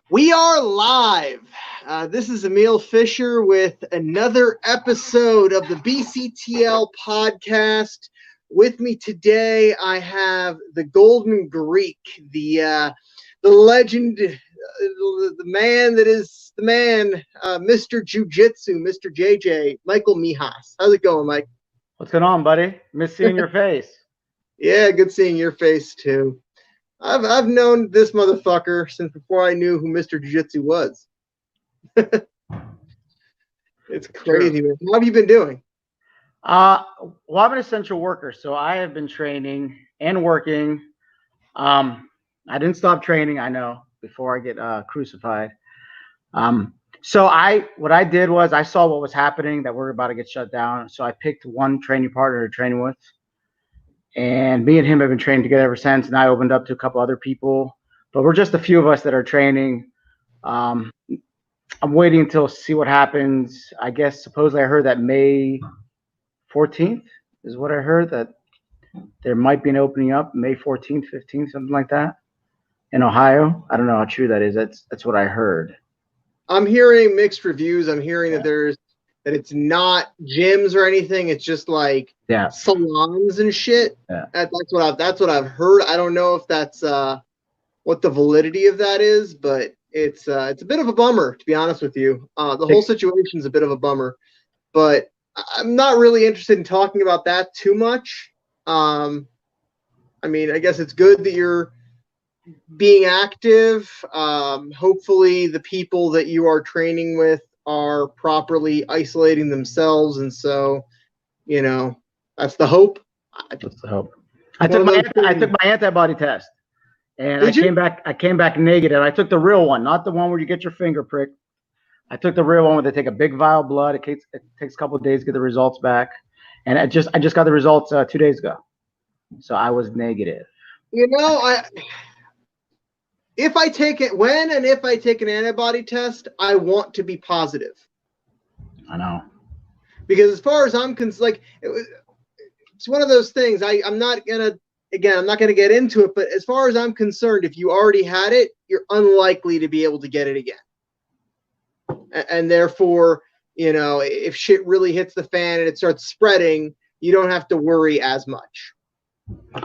We are live. This is Emil Fisher with another episode of the BCTL podcast. With me today, I have the Golden Greek, the legend, the man that is the man, Mr. Jiu Jitsu, Mr. JJ, Michael Mihas. How's it going, Mike? What's going on, buddy? Miss seeing your face. Yeah, good seeing your face too. I've known this motherfucker since before I knew who Mr. Jiu Jitsu was. It's crazy, man. How have you been doing? Well, I'm an essential worker, so I have been training and working. I didn't stop training, I know, before I get crucified. So what I did was I saw what was happening, that we were about to get shut down. So I picked one training partner to train with. And me and him have been training together ever since. And I opened up to a couple other people, but we're just a few of us that are training. I'm waiting until see what happens. I guess supposedly I heard that May 14th is what I heard, that there might be an opening up May 14th, 15th, something like that in Ohio. I don't know how true that is. That's what I heard. I'm hearing mixed reviews. I'm hearing that it's not gyms or anything. It's just like salons and shit. Yeah. That's what I've heard. I don't know if that's what the validity of that is, but it's a bit of a bummer, to be honest with you. The whole situation's a bit of a bummer, but I'm not really interested in talking about that too much. I mean, I guess it's good that you're being active. Hopefully the people that you are training with are properly isolating themselves, and so that's the hope. That's the hope. I took my antibody test, and I came back negative. I took the real one, not the one where you get your finger pricked. I took the real one where they take a big vial of blood. It takes a couple of days to get the results back, and I just got the results 2 days ago, so I was negative. If I take an antibody test, I want to be positive. I know. Because as far as I'm concerned, it's one of those things. I'm not gonna get into it, but as far as I'm concerned, if you already had it, you're unlikely to be able to get it again. And therefore, if shit really hits the fan and it starts spreading, you don't have to worry as much.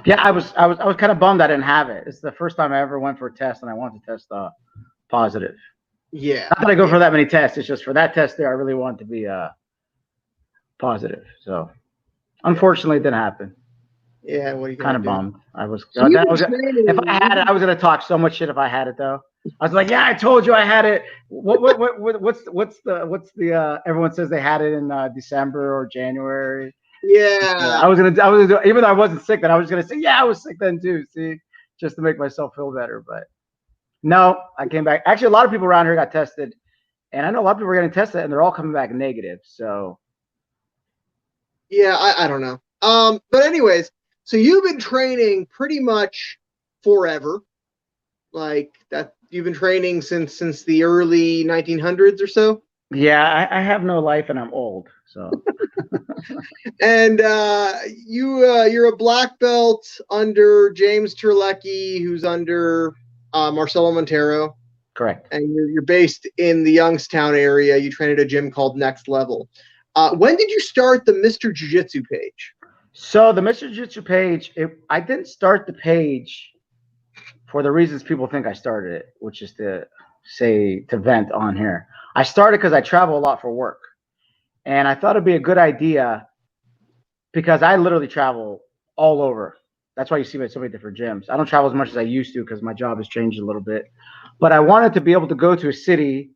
Yeah, I was kind of bummed I didn't have it. It's the first time I ever went for a test, and I wanted to test positive. Yeah. Not that I go for that many tests. It's just for that test there, I really wanted to be positive. So, unfortunately, it didn't happen. Yeah, what are you kind of bummed? I was. So if I had it, I was gonna talk so much shit if I had it though. I was like, yeah, I told you I had it. What's the everyone says they had it in December or January. Yeah. I was gonna do, even though I wasn't sick then, I was gonna say, yeah, I was sick then too. See, just to make myself feel better. But no, I came back. Actually, a lot of people around here got tested, and I know a lot of people are getting tested, and they're all coming back negative. So yeah, I don't know. But anyways, so you've been training pretty much forever, like that. You've been training since the early 1900s or so. Yeah, I have no life, and I'm old. So. And you're a black belt under James Terlecki, who's under Marcelo Montero. Correct. And you're based in the Youngstown area. You train at a gym called Next Level. When did you start the Mr. Jiu Jitsu page? So the Mr. Jiu Jitsu page, I didn't start the page for the reasons people think I started it, which is to vent on here. I started because I travel a lot for work. And I thought it'd be a good idea because I literally travel all over. That's why you see me at so many different gyms. I don't travel as much as I used to because my job has changed a little bit. But I wanted to be able to go to a city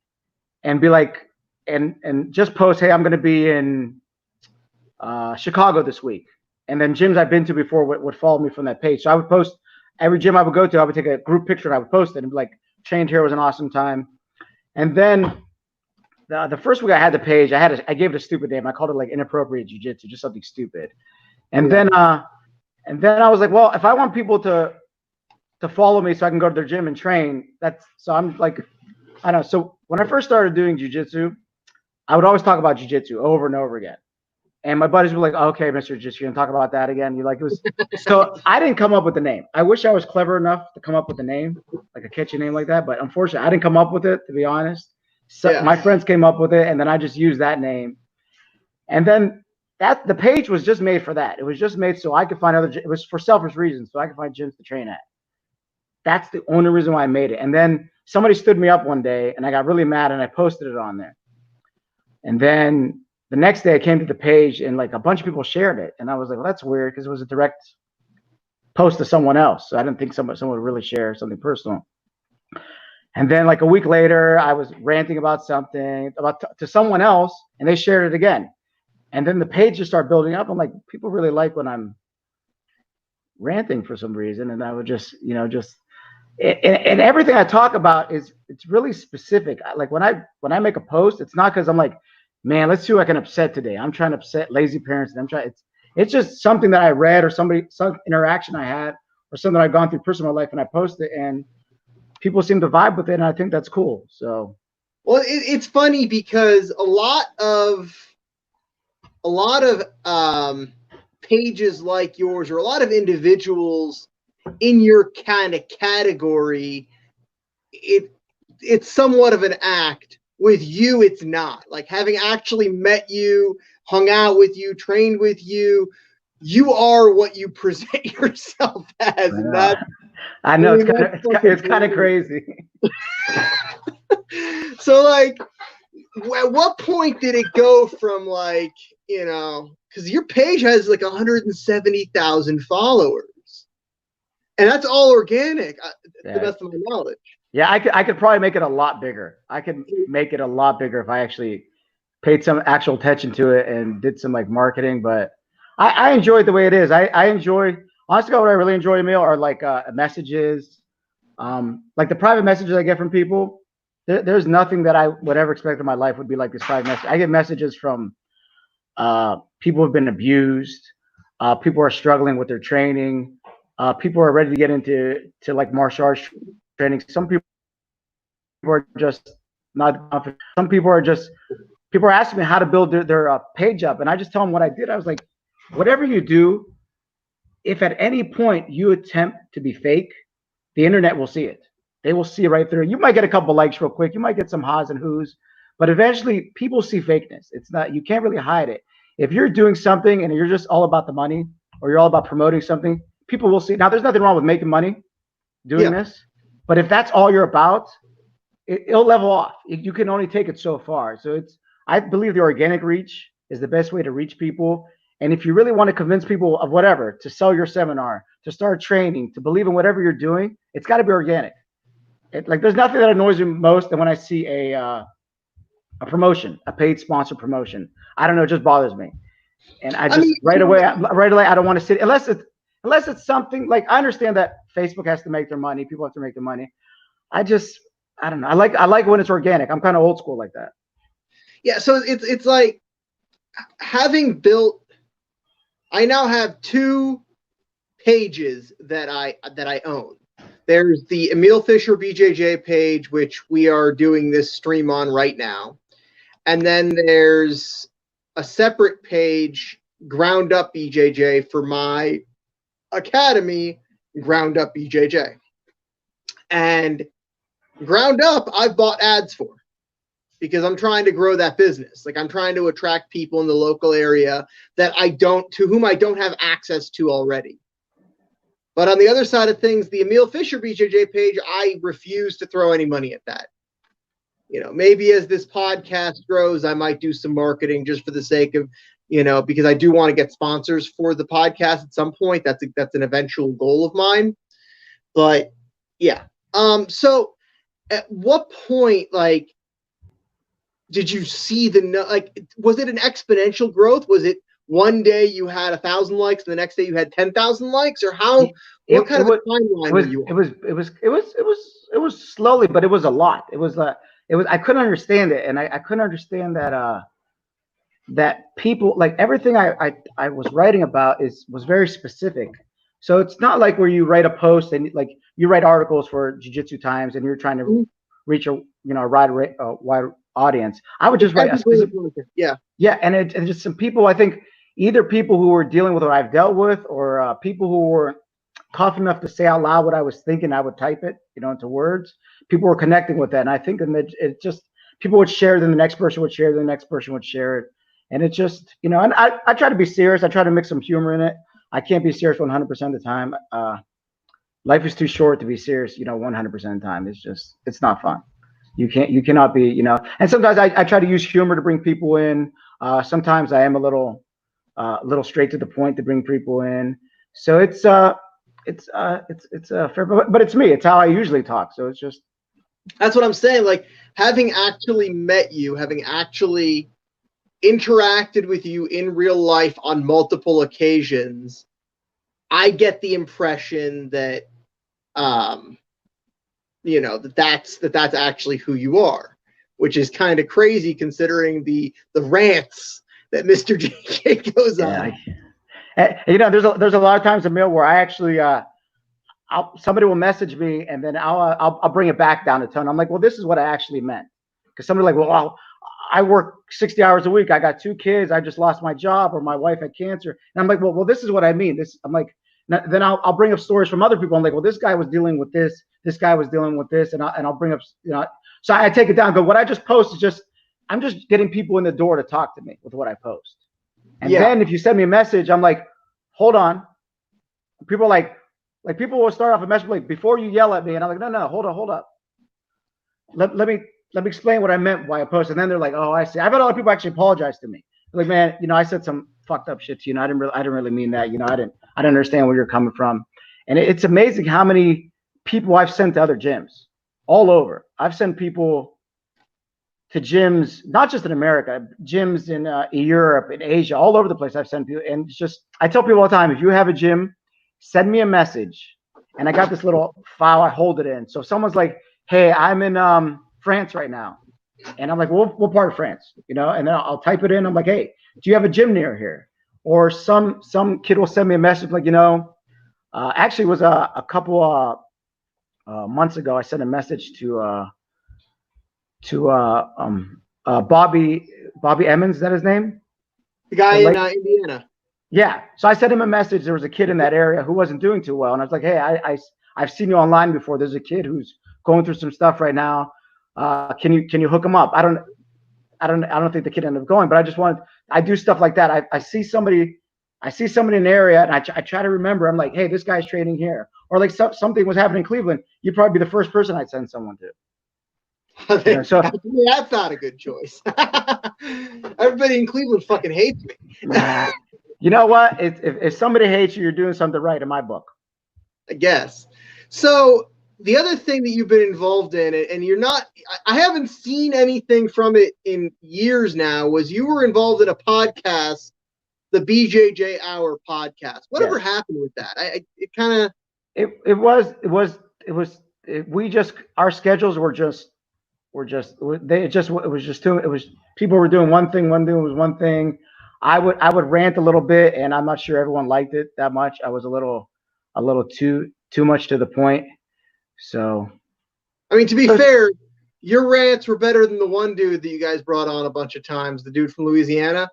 and be like, and just post, hey, I'm going to be in Chicago this week. And then gyms I've been to before would follow me from that page. So I would post every gym I would go to. I would take a group picture and I would post it and be like, trained here, was an awesome time. And then the first week I had the page, I gave it a stupid name. I called it like inappropriate jiu-jitsu, just something stupid. And then I was like, well, if I want people to follow me so I can go to their gym and train, so I'm like, I don't know. So when I first started doing jiu-jitsu, I would always talk about jiu-jitsu over and over again. And my buddies were like, okay, Mr. Jiu Jitsu, you're gonna talk about that again. You like it was so I didn't come up with the name. I wish I was clever enough to come up with a name, like a catchy name like that, but unfortunately I didn't come up with it, to be honest. So my friends came up with it, and then I just used that name. And then the page was just made for that. It was just made so I could find it was for selfish reasons, so I could find gyms to train at. That's the only reason why I made it. And then somebody stood me up one day, and I got really mad, and I posted it on there. And then the next day I came to the page, and like a bunch of people shared it. And I was like, well, that's weird, because it was a direct post to someone else. So I didn't think someone would really share something personal. And then like a week later, I was ranting about something to someone else, and they shared it again. And then the page just started building up. I'm like, people really like when I'm ranting for some reason. And I would just, and everything I talk about it's really specific. Like when I make a post, it's not because I'm like, man, let's see who I can upset today. I'm trying to upset lazy parents, and it's just something that I read or some interaction I had or something I've gone through personally in my life, and I post it, and people seem to vibe with it, and I think that's cool. So, well, it's funny because a lot of pages like yours, or a lot of individuals in your kind of category, it's somewhat of an act. With you, it's not. Like, having actually met you, hung out with you, trained with you, you are what you present yourself as. And that, I know, it's kind of crazy. So, like, at what point did it go from, like, because your page has like 170,000 followers, and that's all organic, to the best of my knowledge. Yeah, I could probably make it a lot bigger. I could make it a lot bigger if I actually paid some actual attention to it and did some like marketing. But I enjoy it the way it is. I enjoy, honestly, what I really enjoy, Emil, are like messages, like the private messages I get from people. There's nothing that I would ever expect in my life would be like this private message. I get messages from people who've been abused, people who are struggling with their training, people who are ready to get into like martial arts training. Some people are just not confident. Some people are asking me how to build their page up, and I just tell them what I did. I was like, whatever you do, if at any point you attempt to be fake, the internet will see it. They will see right through. You might get a couple likes real quick. You might get some ha's and who's, but eventually people see fakeness. It's not, you can't really hide it. If you're doing something and you're just all about the money, or you're all about promoting something, people will see. Now, there's nothing wrong with making money doing this, but if that's all you're about, it'll level off. You can only take it so far. So I believe the organic reach is the best way to reach people. And if you really want to convince people of whatever, to sell your seminar, to start training, to believe in whatever you're doing, it's got to be organic. Like, there's nothing that annoys me most than when I see a promotion, a paid sponsor promotion. I don't know, it just bothers me. And I just right away, I don't want to sit unless it's something like, I understand that Facebook has to make their money, people have to make their money. I don't know. I like when it's organic. I'm kind of old school like that. Yeah, so it's like having built. I now have 2 pages that I own. There's the Emil Fisher BJJ page, which we are doing this stream on right now, and then there's a separate page, Ground Up BJJ, for my academy, Ground Up BJJ. And Ground Up, I've bought ads for, because I'm trying to grow that business. Like, I'm trying to attract people in the local area to whom I don't have access to already. But on the other side of things, the Emil Fisher BJJ page, I refuse to throw any money at that. Maybe as this podcast grows, I might do some marketing just for the sake of, because I do want to get sponsors for the podcast at some point. That's an eventual goal of mine. But yeah. So at what point, like, did you see was it an exponential growth? Was it one day you had 1,000 likes and the next day you had 10,000 likes, or what kind of a timeline were you on? It was slowly, but it was a lot. I couldn't understand it. And I couldn't understand that people, like, everything I was writing about was very specific. So it's not like where you write a post and like you write articles for Jiu-Jitsu Times and you're trying to reach a wide audience. I would just write a specific, and just some people, I think either people who were dealing with what I've dealt with, or people who were confident enough to say out loud what I was thinking. I would type it, into words. People were connecting with that, and I think it just people would share, then the next person would share, then the next person would share it, and it just, and I try to be serious. I try to mix some humor in it. I can't be serious 100% of the time. Life is too short to be serious, 100% of the time. It's not fun. You cannot be, and sometimes I try to use humor to bring people in. Sometimes I am a little straight to the point to bring people in. So it's fair, but it's me. It's how I usually talk. So it's just. That's what I'm saying. Like, having actually met you, having actually interacted with you in real life on multiple occasions, I get the impression that, that's actually who you are, which is kind of crazy considering the rants that Mr. JK goes on. There's a lot of times in mail where I actually somebody will message me, and then I'll bring it back down to tone. I'm like, well, this is what I actually meant, because somebody like, well, I work 60 hours a week. I got 2 kids. I just lost my job, or my wife had cancer. And I'm like, well, this is what I mean. I'm like, then I'll bring up stories from other people. I'm like, well, this guy was dealing with this. This guy was dealing with this, and I'll bring up, So I take it down. But what I just post is I'm just getting people in the door to talk to me with what I post. And then if you send me a message, I'm like, hold on. People are like people will start off a message like, before you yell at me, and I'm like, no, hold up. Let me explain what I meant why I posted. And then they're like, oh, I see. I've had a lot of people actually apologize to me. They're like, man, I said some fucked up shit to you. I didn't really mean that. I didn't understand where you're coming from. And it's amazing how many people I've sent to other gyms all over. I've sent people to gyms, not just in America, gyms in Europe, in Asia, all over the place. I've sent people, and I tell people all the time, if you have a gym, send me a message. And I got this little file, I hold it in. So if someone's like, hey, I'm in France right now. And I'm like, well, what part of France? And then I'll type it in. I'm like, hey, do you have a gym near here? Or some kid will send me a message like, actually it was a couple months ago, I sent a message to Bobby Emmons, is that his name? The guy in Indiana. Yeah. So I sent him a message. There was a kid in that area who wasn't doing too well. And I was like, hey, I've seen you online before. There's a kid who's going through some stuff right now. Can you hook him up? I don't think the kid ended up going, but I do stuff like that. I see somebody in an area, and I try to remember. I'm like, hey, this guy's training here. Or like something was happening in Cleveland. You'd probably be the first person I'd send someone to. So that's not a good choice. Everybody in Cleveland fucking hates me. You know what? If somebody hates you, you're doing something right in my book. I guess. So the other thing that you've been involved in, and you're not, I haven't seen anything from it in years now, was you were involved in a podcast, the BJJ Hour podcast. Whatever happened with that? Our schedules people were doing one thing, was one thing. I would rant a little bit, and I'm not sure everyone liked it that much. I was a little too much to the point. So, I mean, to be fair, your rants were better than the one dude that you guys brought on a bunch of times, the dude from Louisiana.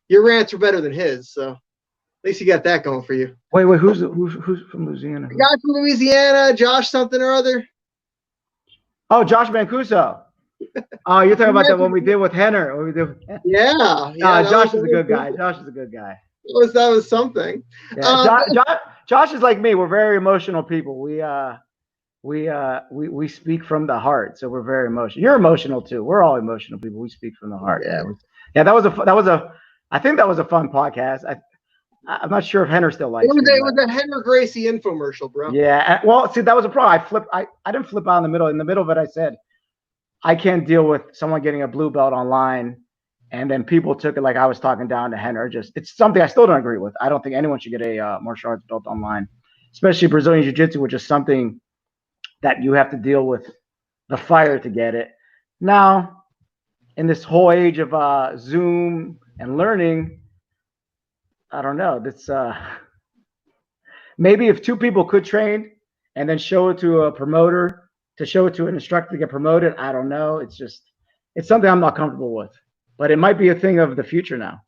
Your rants were better than his, so at least you got that going for you. Wait, who's from Louisiana? The guy from Louisiana, Josh something or other. Oh, Josh Mancuso. Oh, you're talking about the one we did with Henner. Yeah. Josh is a good guy. Josh is a good guy. That was something. Yeah, Josh is like me. We're very emotional people. We speak from the heart, so we're very emotional. You're emotional too. We're all emotional people. We speak from the heart. Yeah. I think that was a fun podcast. I'm not sure if Henner still likes it. It was a Henner Gracie infomercial, bro. Yeah. Well, see, that was a problem. I didn't flip out in the middle. In the middle of it, I said, I can't deal with someone getting a blue belt online, and then people took it like I was talking down to Henner. It's something I still don't agree with. I don't think anyone should get a martial arts belt online, especially Brazilian Jiu Jitsu, which is something that you have to deal with the fire to get it. Now, in this whole age of Zoom and learning, I don't know. That's maybe if 2 people could train and then show it to a promoter, to show it to an instructor to get promoted, I don't know. It's something I'm not comfortable with, but it might be a thing of the future now.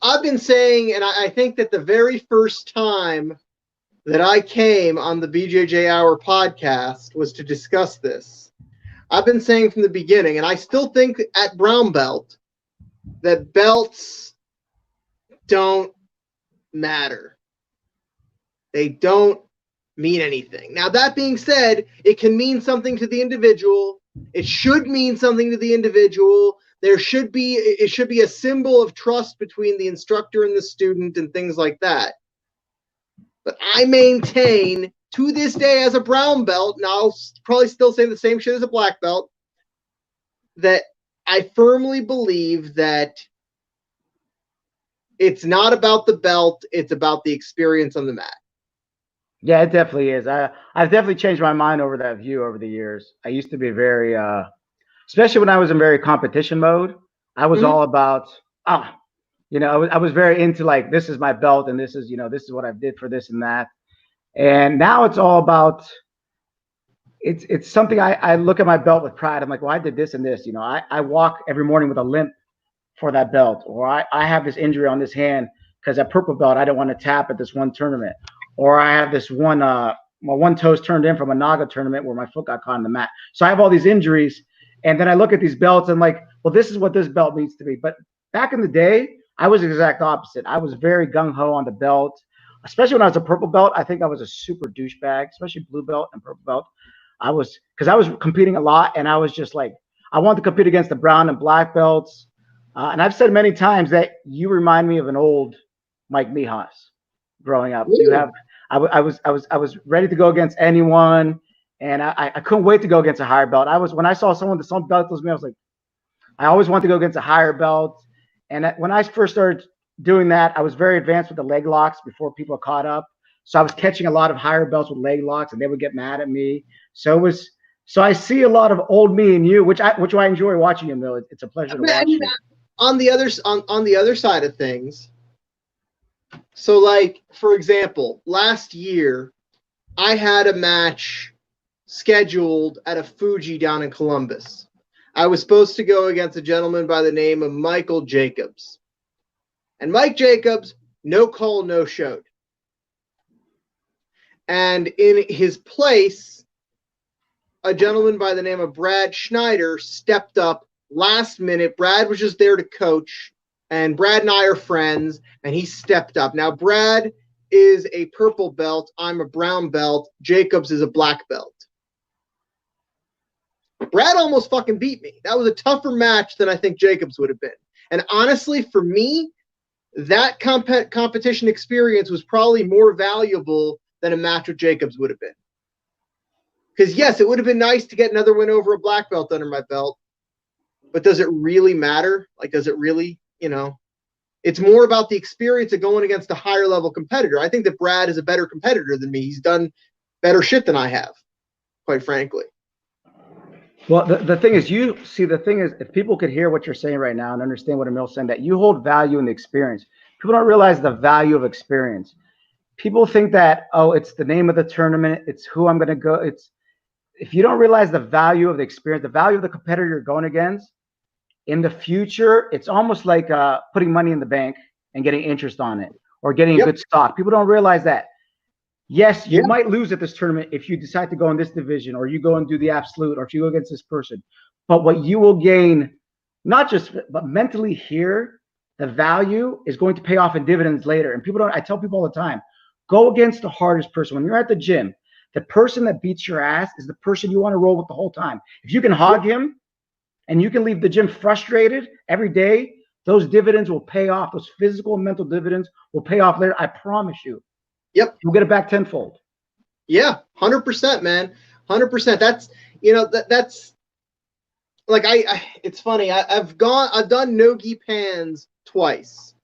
I've been saying, and I think that the very first time that I came on the BJJ Hour podcast was to discuss this. I've been saying from the beginning, and I still think at brown belt that belts don't matter. They don't mean anything. Now, that being said, it can mean something to the individual. It should mean something to the individual. It should be a symbol of trust between the instructor and the student and things like that. But I maintain to this day as a brown belt, and I'll probably still say the same shit as a black belt, that I firmly believe that it's not about the belt, it's about the experience on the mat. Yeah, it definitely is. I've definitely changed my mind over that view over the years. I used to be very, especially when I was in very competition mode, I was all about, I was very into like, this is my belt and this is what I did for this and that. And now it's all about, it's something I look at my belt with pride. I'm like, well, I did this and this. I walk every morning with a limp for that belt, or I have this injury on this hand because at purple belt, I don't want to tap at this one tournament. Or I have this one, my one toe's turned in from a Naga tournament where my foot got caught in the mat. So I have all these injuries. And then I look at these belts and like, well, this is what this belt needs to be. But back in the day, I was the exact opposite. I was very gung-ho on the belt, especially when I was a purple belt. I think I was a super douchebag, especially blue belt and purple belt. Because I was competing a lot and I was just like, I wanted to compete against the brown and black belts. And I've said many times that you remind me of an old Mike Mihas growing up. I was ready to go against anyone, and I couldn't wait to go against a higher belt. When I saw someone that some belt was me, I was like, I always wanted to go against a higher belt. And when I first started doing that, I was very advanced with the leg locks before people caught up. So I was catching a lot of higher belts with leg locks, and they would get mad at me. So I see a lot of old me in you, which I enjoy watching you, Bill. It's a pleasure to watch you. On the other side of things. So, like, for example, last year, I had a match scheduled at a Fuji down in Columbus. I was supposed to go against a gentleman by the name of Michael Jacobs. And Mike Jacobs, no call, no showed. And in his place, a gentleman by the name of Brad Schneider stepped up last minute. Brad was just there to coach. And Brad and I are friends, and he stepped up. Now, Brad is a purple belt. I'm a brown belt. Jacobs is a black belt. Brad almost fucking beat me. That was a tougher match than I think Jacobs would have been. And honestly, for me, that competition experience was probably more valuable than a match with Jacobs would have been. Because, yes, it would have been nice to get another win over a black belt under my belt. But does it really matter? Like, does it really? It's more about the experience of going against a higher level competitor. I think that Brad is a better competitor than me. He's done better shit than I have, quite frankly. Well, the thing is, if people could hear what you're saying right now and understand what Emil's saying, that you hold value in the experience. People don't realize the value of experience. People think that, oh, it's the name of the tournament. It's who I'm going to go. If you don't realize the value of the experience, the value of the competitor you're going against, in the future, it's almost like putting money in the bank and getting interest on it or getting a good stock. People don't realize that. Yes, you might lose at this tournament if you decide to go in this division or you go and do the absolute or if you go against this person. But what you will gain, but mentally here, the value is going to pay off in dividends later. And I tell people all the time, go against the hardest person. When you're at the gym, the person that beats your ass is the person you want to roll with the whole time. If you can hog him, and you can leave the gym frustrated every day, those dividends will pay off. Those physical and mental dividends will pay off later. I promise you. Yep. You'll get it back tenfold. Yeah, 100%, man. 100%. That's, that's like, it's funny. I've done no-gi pans twice.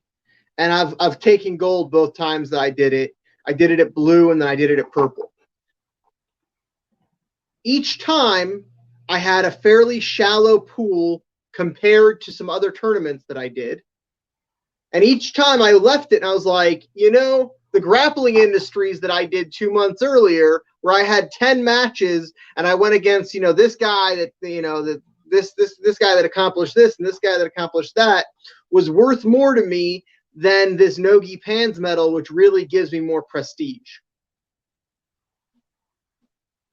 And I've taken gold both times that I did it. I did it at blue and then I did it at purple. Each time, I had a fairly shallow pool compared to some other tournaments that I did. And each time I left it and I was like, the grappling industries that I did 2 months earlier, where I had 10 matches and I went against, this guy that, this guy that accomplished this and this guy that accomplished that. was worth more to me than this Nogi Pans medal, which really gives me more prestige.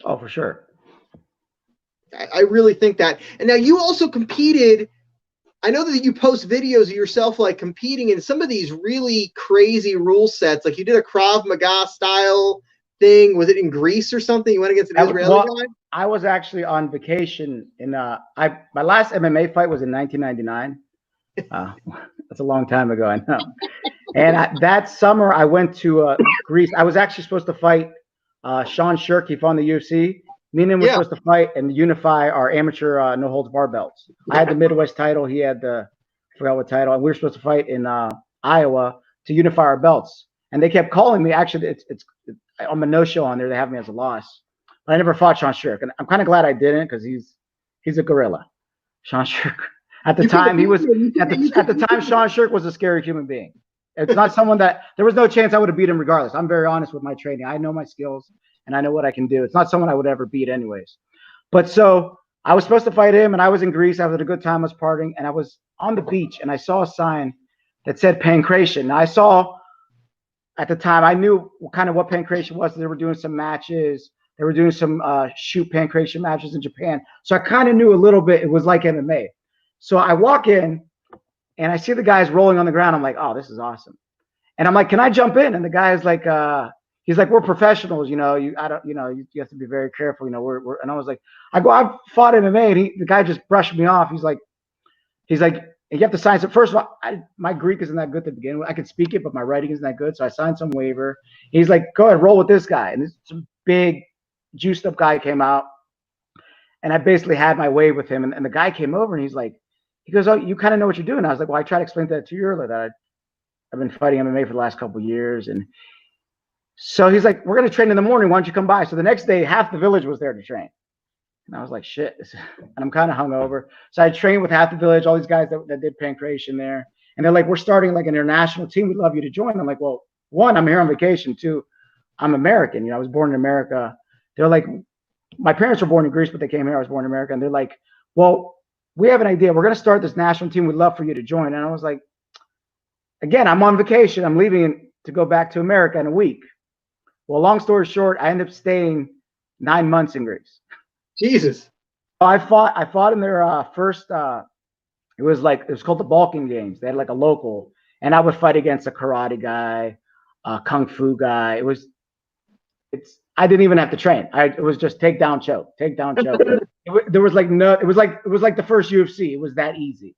Oh, for sure. I really think that. And now you also competed. I know that you post videos of yourself like competing in some of these really crazy rule sets. Like you did a Krav Maga style thing. Was it in Greece or something? You went against an Israeli guy? I was actually on vacation in my last MMA fight was in 1999. That's a long time ago, I know. And that summer I went to Greece. I was actually supposed to fight Sean Shirk. He fought in the UFC. Me and him were supposed to fight and unify our amateur no holds bar belts. I had the Midwest title. He had the I forgot what title, and we were supposed to fight in Iowa to unify our belts. And they kept calling me. Actually, it's I'm a no show on there. They have me as a loss, but I never fought Sean Shirk, and I'm kind of glad I didn't because he's a gorilla. Sean Shirk. At the time, Sean Shirk was a scary human being. It's not someone that there was no chance I would have beat him regardless. I'm very honest with my training. I know my skills and I know what I can do. It's not someone I would ever beat anyways. But so I was supposed to fight him, and I was in Greece. I was at a good time. I was partying, and I was on the beach, and I saw a sign that said pancration. Now I saw at the time, I knew kind of what pancration was. They were doing some matches. They were doing some shoot pancration matches in Japan. So I kind of knew a little bit. It was like MMA. So I walk in, and I see the guys rolling on the ground. I'm like, oh, this is awesome. And I'm like, can I jump in? And the guy is like, he's like, we're professionals, you have to be very careful, and I was like, I've fought MMA, and the guy just brushed me off. He's like, you have to sign some. First of all, my Greek isn't that good to begin with. I can speak it, but my writing isn't that good. So I signed some waiver. He's like, go ahead, roll with this guy. And this some big, juiced up guy came out, and I basically had my way with him. And the guy came over, and he goes, oh, you kind of know what you're doing. I was like, well, I tried to explain that to you earlier that I've been fighting MMA for the last couple of years. And so he's like, we're going to train in the morning. Why don't you come by? So the next day, half the village was there to train. And I was like, shit. And I'm kind of hungover. So I trained with half the village, all these guys that did pancration there. And they're like, we're starting like an international team. We'd love you to join. I'm like, well, one, I'm here on vacation. Two, I'm American. I was born in America. They're like, my parents were born in Greece, but they came here. I was born in America. And they're like, well, we have an idea. We're going to start this national team. We'd love for you to join. And I was like, again, I'm on vacation. I'm leaving to go back to America in a week. Well, long story short, I ended up staying 9 months in Greece. Jesus. I fought in their first. It was called the Balkan Games. They had like a local, and I would fight against a karate guy, a kung fu guy. I didn't even have to train. It was just takedown choke. There was like no. It was like the first UFC. It was that easy.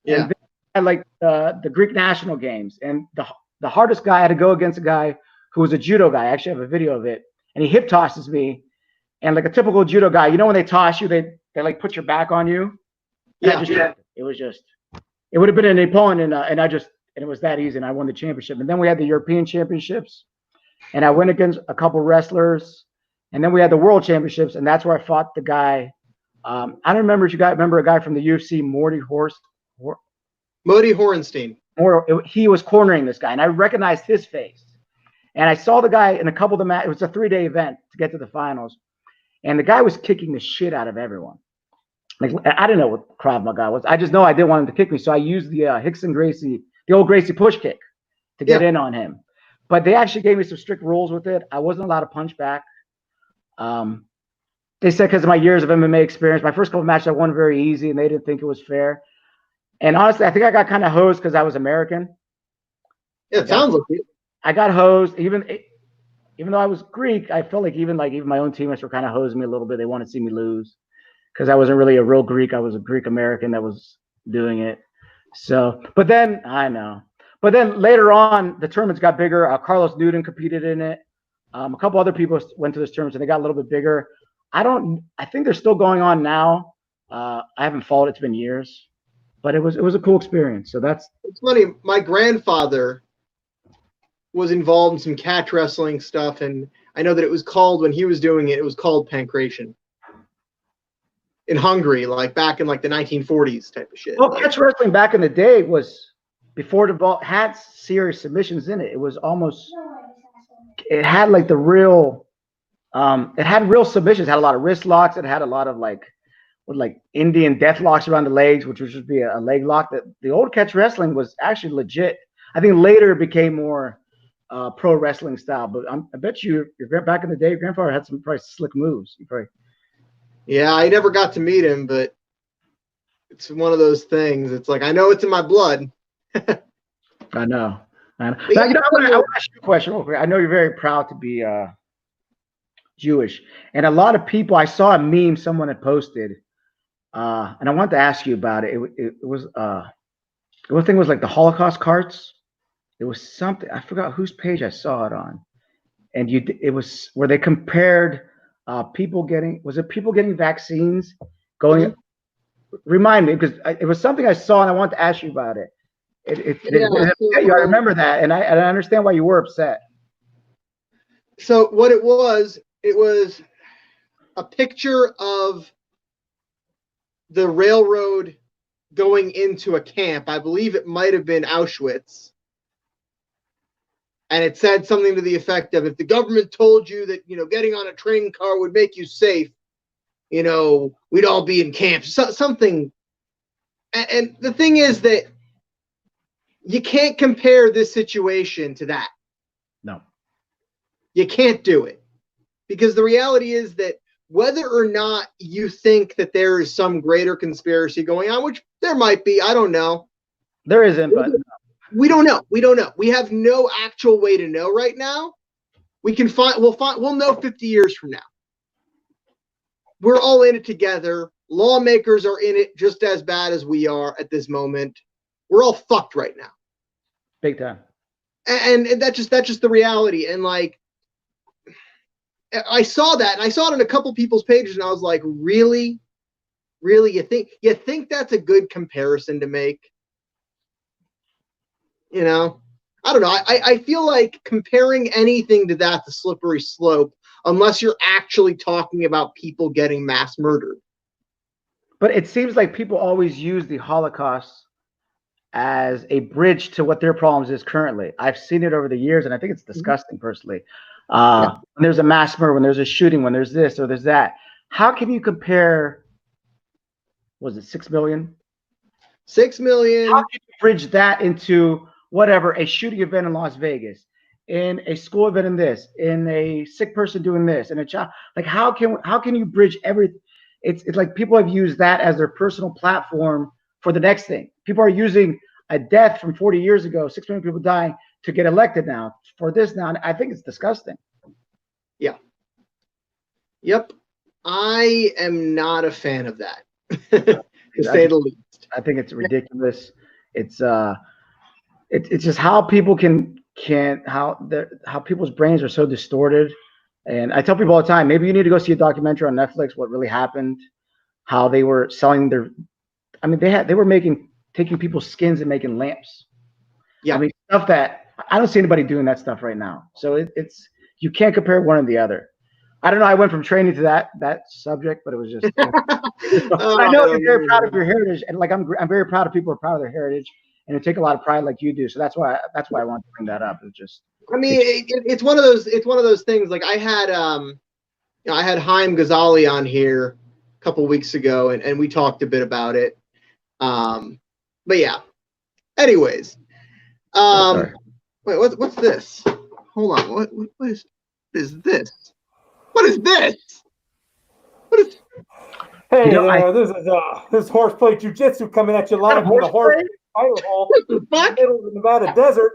Yeah. And then I had like the Greek national games, and the hardest guy I had to go against a guy who was a judo guy. I actually have a video of it, and he hip tosses me, and like a typical judo guy, when they toss you, they like put your back on you. And Yeah. It would have been an opponent, and it was that easy, and I won the championship. And then we had the European Championships, and I went against a couple wrestlers, and then we had the World Championships, and that's where I fought the guy. I don't remember if you guys remember a guy from the UFC, Modi Horenstein. He was cornering this guy, and I recognized his face. And I saw the guy in a couple of the matches. It was a 3-day event to get to the finals. And the guy was kicking the shit out of everyone. Like, I didn't know what Krav Maga was. I just know I didn't want him to kick me. So I used the Hickson Gracie, the old Gracie push kick to get in on him. But they actually gave me some strict rules with it. I wasn't allowed to punch back. They said because of my years of MMA experience, my first couple of matches I won very easy, and they didn't think it was fair. And honestly, I think I got kind of hosed because I was American. Yeah, it sounds like it. I got hosed. Even though I was Greek, I felt like even my own teammates were kind of hosing me a little bit. They wanted to see me lose because I wasn't really a real Greek. I was a Greek American that was doing it. So, but then later on, the tournaments got bigger. Carlos Newton competed in it. A couple other people went to this tournament, and they got a little bit bigger. I think they're still going on now. I haven't followed. It's been years, but it was a cool experience. So it's funny. My grandfather was involved in some catch wrestling stuff, and I know that it was called, when he was doing it was called pancration in Hungary, like back in like the 1940s type of shit. Well, catch wrestling back in the day was before the ball had serious submissions in it. It was almost, it had like the real, it had real submissions. It had a lot of wrist locks. It had a lot of like with like Indian death locks around the legs, which would just be a leg lock. That the old catch wrestling was actually legit. I think later it became more pro wrestling style. But I bet you, back in the day, your grandfather had some probably slick moves. Yeah, I never got to meet him, but it's one of those things. It's like I know it's in my blood. I know. Now, Yeah, I want to ask you a question real quick. I know you're very proud to be Jewish, and a lot of people. I saw a meme someone had posted, and I wanted to ask you about it. It was one thing was like the Holocaust carts. It was something I forgot whose page I saw it on, and it was where they compared people getting vaccines going. Mhm. Remind me because it was something I saw and I wanted to ask you about it. It so, I remember that, and I understand why you were upset. So what it was a picture of the railroad going into a camp. I believe it might have been Auschwitz. And it said something to the effect of, if the government told you that, getting on a train car would make you safe, we'd all be in camps. Something. And the thing is that you can't compare this situation to that. No. You can't do it. Because the reality is that whether or not you think that there is some greater conspiracy going on, which there might be, I don't know. There isn't, but we don't know. We have no actual way to know right now. We'll know 50 years from now. We're all in it together. Lawmakers are in it just as bad as we are at this moment. We're all fucked right now. Big time. And that's just the reality. And like, I saw that, and I saw it on a couple people's pages, and I was like, really? You think that's a good comparison to make? I don't know. I feel like comparing anything to that's a slippery slope unless you're actually talking about people getting mass murdered. But it seems like people always use the Holocaust as a bridge to what their problems is currently. I've seen it over the years, and I think it's disgusting personally. When there's a mass murder, when there's a shooting, when there's this or there's that, how can you compare? Was it 6 million? 6 million. How can you bridge that into whatever, a shooting event in Las Vegas, in a school event in this, in a sick person doing this, in a child? Like how can you bridge everything? It's like people have used that as their personal platform for the next thing. People are using a death from 40 years ago, 6 million people dying, to get elected now for this now. And I think it's disgusting. Yeah. Yep. I am not a fan of that, to say the least. I think it's ridiculous. It's just how people how people's brains are so distorted. And I tell people all the time, maybe you need to go see a documentary on Netflix, what really happened, how they were selling they were taking people's skins and making lamps. Yeah. I mean, stuff that I don't see anybody doing that stuff right now. So it's you can't compare one or the other. I don't know. I went from training to that subject, but it was just. I know you're very proud of your heritage, and like I'm very proud of people who are proud of their heritage, and they take a lot of pride, like you do. So that's why I want to bring that up. It's just. I mean, it's one of those things. Like I had Haim Ghazali on here a couple weeks ago, and we talked a bit about it. But yeah. Anyways, wait, what's this? Hold on. What is this? What is this? What is? Hey, this is Horseplay Jiu Jitsu coming at you live from the Horseplay Fire Hall in the middle of the Nevada desert.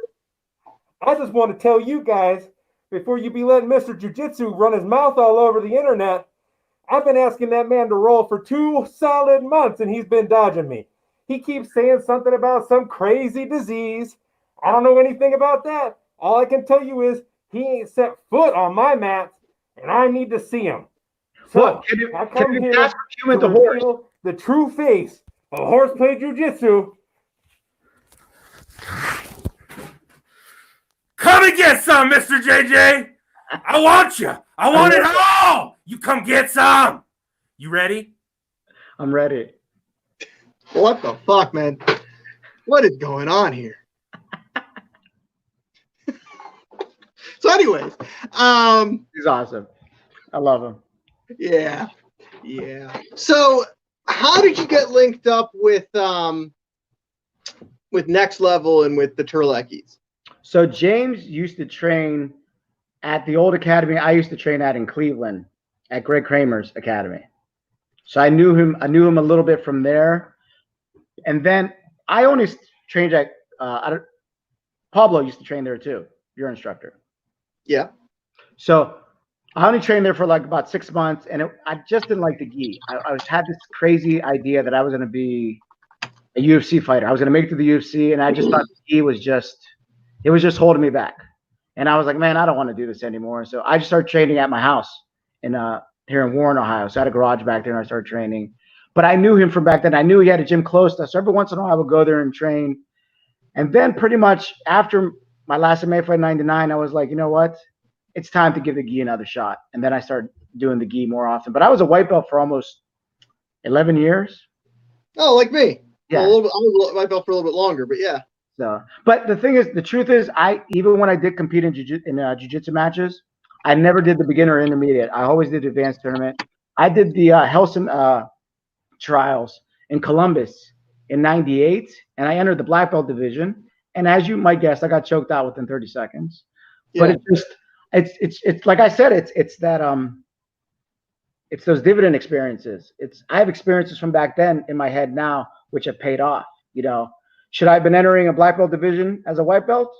I just want to tell you guys, before you be letting Mr. Jiu Jitsu run his mouth all over the internet, I've been asking that man to roll for 2 solid months, and he's been dodging me. He keeps saying something about some crazy disease. I don't know anything about that. All I can tell you is he ain't set foot on my mat, and I need to see him. So I come here to reveal the true face of Horseplay Jiu Jitsu. Come and get some, Mr. JJ. I want you. I want it all. You come get some. You ready? I'm ready. What the fuck, man? What is going on here? So anyways, he's awesome. I love him. Yeah. So how did you get linked up with Next Level and with the Terleckies? So James used to train at the old academy I used to train at in Cleveland, at Greg Kramer's academy. So I knew him a little bit from there. And then I only trained at Pablo used to train there too, your instructor. Yeah. So I only trained there for like about 6 months, and I just didn't like the gi. I had this crazy idea that I was going to be a UFC fighter. I was going to make it to the UFC, and I just thought the gi was just holding me back. And I was like, man, I don't want to do this anymore. So I just started training at my house here in Warren, Ohio. So I had a garage back there, and I started training. But I knew him from back then. I knew he had a gym close to us. So every once in a while, I would go there and train. And then pretty much after my last MMA fight in 99, I was like, you know what? It's time to give the gi another shot. And then I started doing the gi more often. But I was a white belt for almost 11 years. Oh, like me. Yeah. I was a white belt for a little bit longer, but yeah. So, but the truth is, even when I did compete in jiu-jitsu matches, I never did the beginner or intermediate. I always did the advanced tournament. I did the Helsin trials in Columbus in 98, and I entered the black belt division. And as you might guess, I got choked out within 30 seconds. Yeah. But it's like I said, it's those dividend experiences. I have experiences from back then in my head now, which have paid off. You know, should I have been entering a black belt division as a white belt?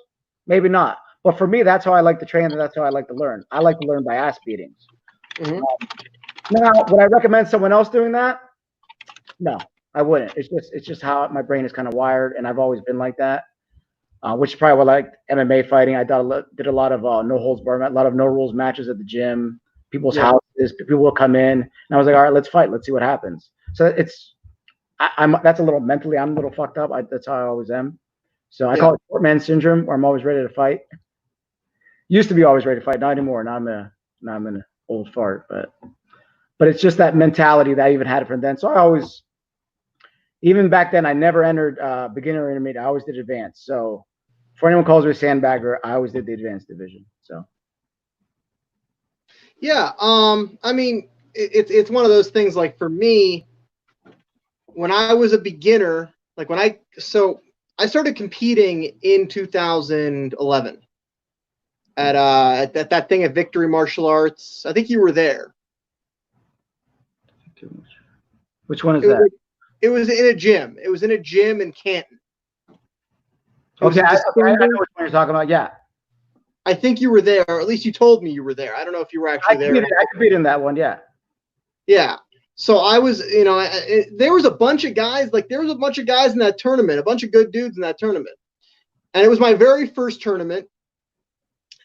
Maybe not. But for me, that's how I like to train, and that's how I like to learn. I like to learn by ass beatings. Mm-hmm. Now, would I recommend someone else doing that? No, I wouldn't. It's just how my brain is kind of wired, and I've always been like that. Which is probably what I like MMA fighting. I did a lot of no holds barred, a lot of no rules matches at the gym, people's houses. People will come in, and I was like, all right, let's fight. Let's see what happens. So that's a little mentally, I'm a little fucked up. That's how I always am. So I call it short man syndrome, where I'm always ready to fight. Used to be always ready to fight, not anymore. Now I'm an old fart, but it's just that mentality that I even had it from then. So I always, even back then, I never entered beginner or intermediate. I always did advanced. So for anyone who calls me a sandbagger, I always did the advanced division. So yeah, I mean, it's one of those things. Like for me, when I was a beginner, like I started competing in 2011 at that thing at Victory Martial Arts. I think you were there. Which one is that? It was in a gym. It was in a gym in Canton. Okay, I know what you're talking about. Yeah. I think you were there, or at least you told me you were there. I don't know if you were actually there. I competed in that one, yeah. Yeah. So I was, there was a bunch of guys, in that tournament, a bunch of good dudes in that tournament. And it was my very first tournament.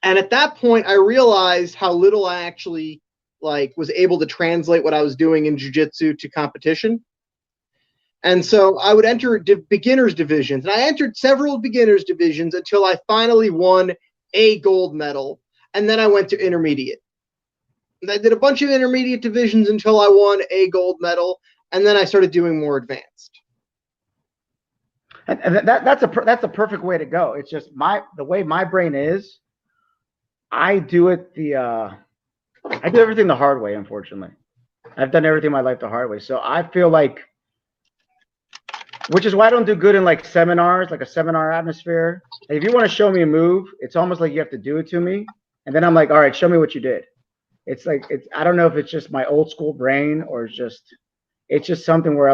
And at that point, I realized how little I actually was able to translate what I was doing in jiu-jitsu to competition. And so I would enter beginners divisions, and I entered several beginners divisions until I finally won a gold medal. And then I went to intermediate. And I did a bunch of intermediate divisions until I won a gold medal. And then I started doing more advanced. And that's a perfect way to go. It's just the way my brain is. I do everything the hard way, unfortunately. I've done everything in my life the hard way. So I feel like, which is why I don't do good in seminars, like a seminar atmosphere. Like if you want to show me a move, it's almost like you have to do it to me. And then I'm like, all right, show me what you did. It's I don't know if it's just my old school brain or it's just something where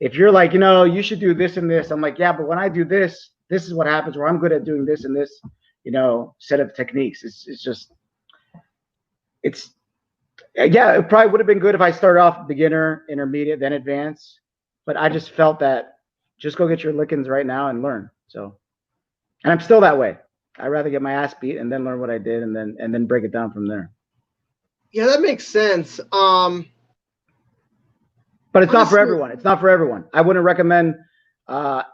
if you're like, you should do this and this. I'm like, yeah, but when I do this, this is what happens where I'm good at doing this and this, set of techniques. It probably would have been good if I started off beginner, intermediate, then advanced. But I just felt that just go get your lickings right now and learn. So, and I'm still that way. I'd rather get my ass beat and then learn what I did and then break it down from there. Yeah, that makes sense. But it's not for everyone. It's not for everyone. I wouldn't recommend a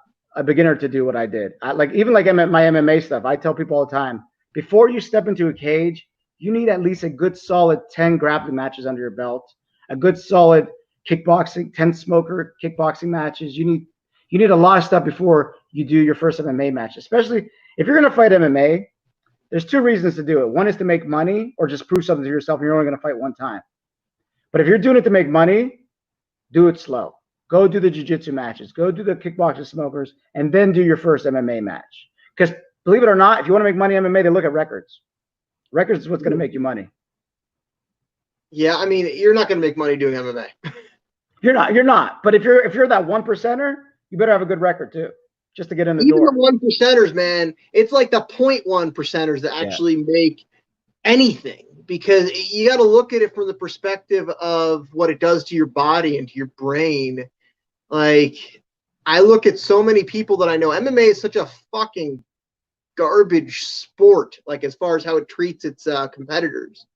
beginner to do what I did. Even my MMA stuff, I tell people all the time, before you step into a cage, you need at least a good solid 10 grappling matches under your belt, a good solid kickboxing, 10 smoker kickboxing matches. You need a lot of stuff before you do your first MMA match, especially if you're going to fight MMA. There's two reasons to do it. One is to make money or just prove something to yourself and you're only going to fight one time. But if you're doing it to make money, do it slow. go do the jiu-jitsu matches, go do the kickboxing smokers, and then do your first MMA match. Because believe it or not, if you want to make money in MMA, they look at records. Records is what's going to make you money. Yeah, I mean, you're not going to make money doing MMA. You're not. But if you're that 1%er, you better have a good record too, just to get in the door. Even the 1%ers, man, it's like the 0.1%ers that actually make anything, because you got to look at it from the perspective of what it does to your body and to your brain. Like, I look at so many people that I know. MMA is such a fucking garbage sport, like as far as how it treats its competitors.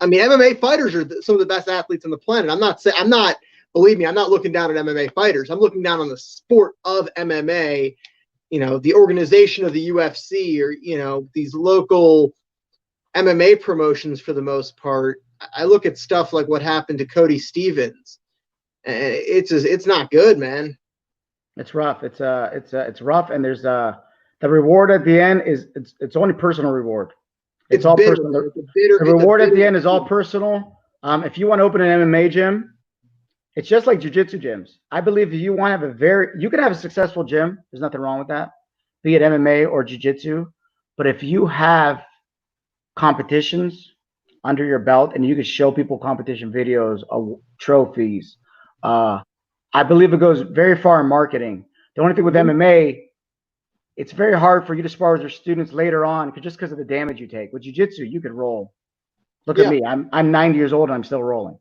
I mean, MMA fighters are some of the best athletes on the planet. Believe me, I'm not looking down on MMA fighters. I'm looking down on the sport of MMA, the organization of the UFC, or, these local MMA promotions for the most part. I look at stuff like what happened to Cody Stevens. And it's not good, man. It's rough. It's rough. And there's the reward at the end it's only personal reward. It's all bitter, personal. The reward at the end is all personal. If you want to open an MMA gym, it's just like jiu-jitsu gyms. I believe if you want to have you can have a successful gym. There's nothing wrong with that, be it MMA or jiu-jitsu. But if you have competitions under your belt and you can show people competition videos of trophies, I believe it goes very far in marketing. The only thing with MMA, it's very hard for you to spar with your students later on just because of the damage you take. With jiu-jitsu, you could roll. Look at me. I'm 90 years old and I'm still rolling.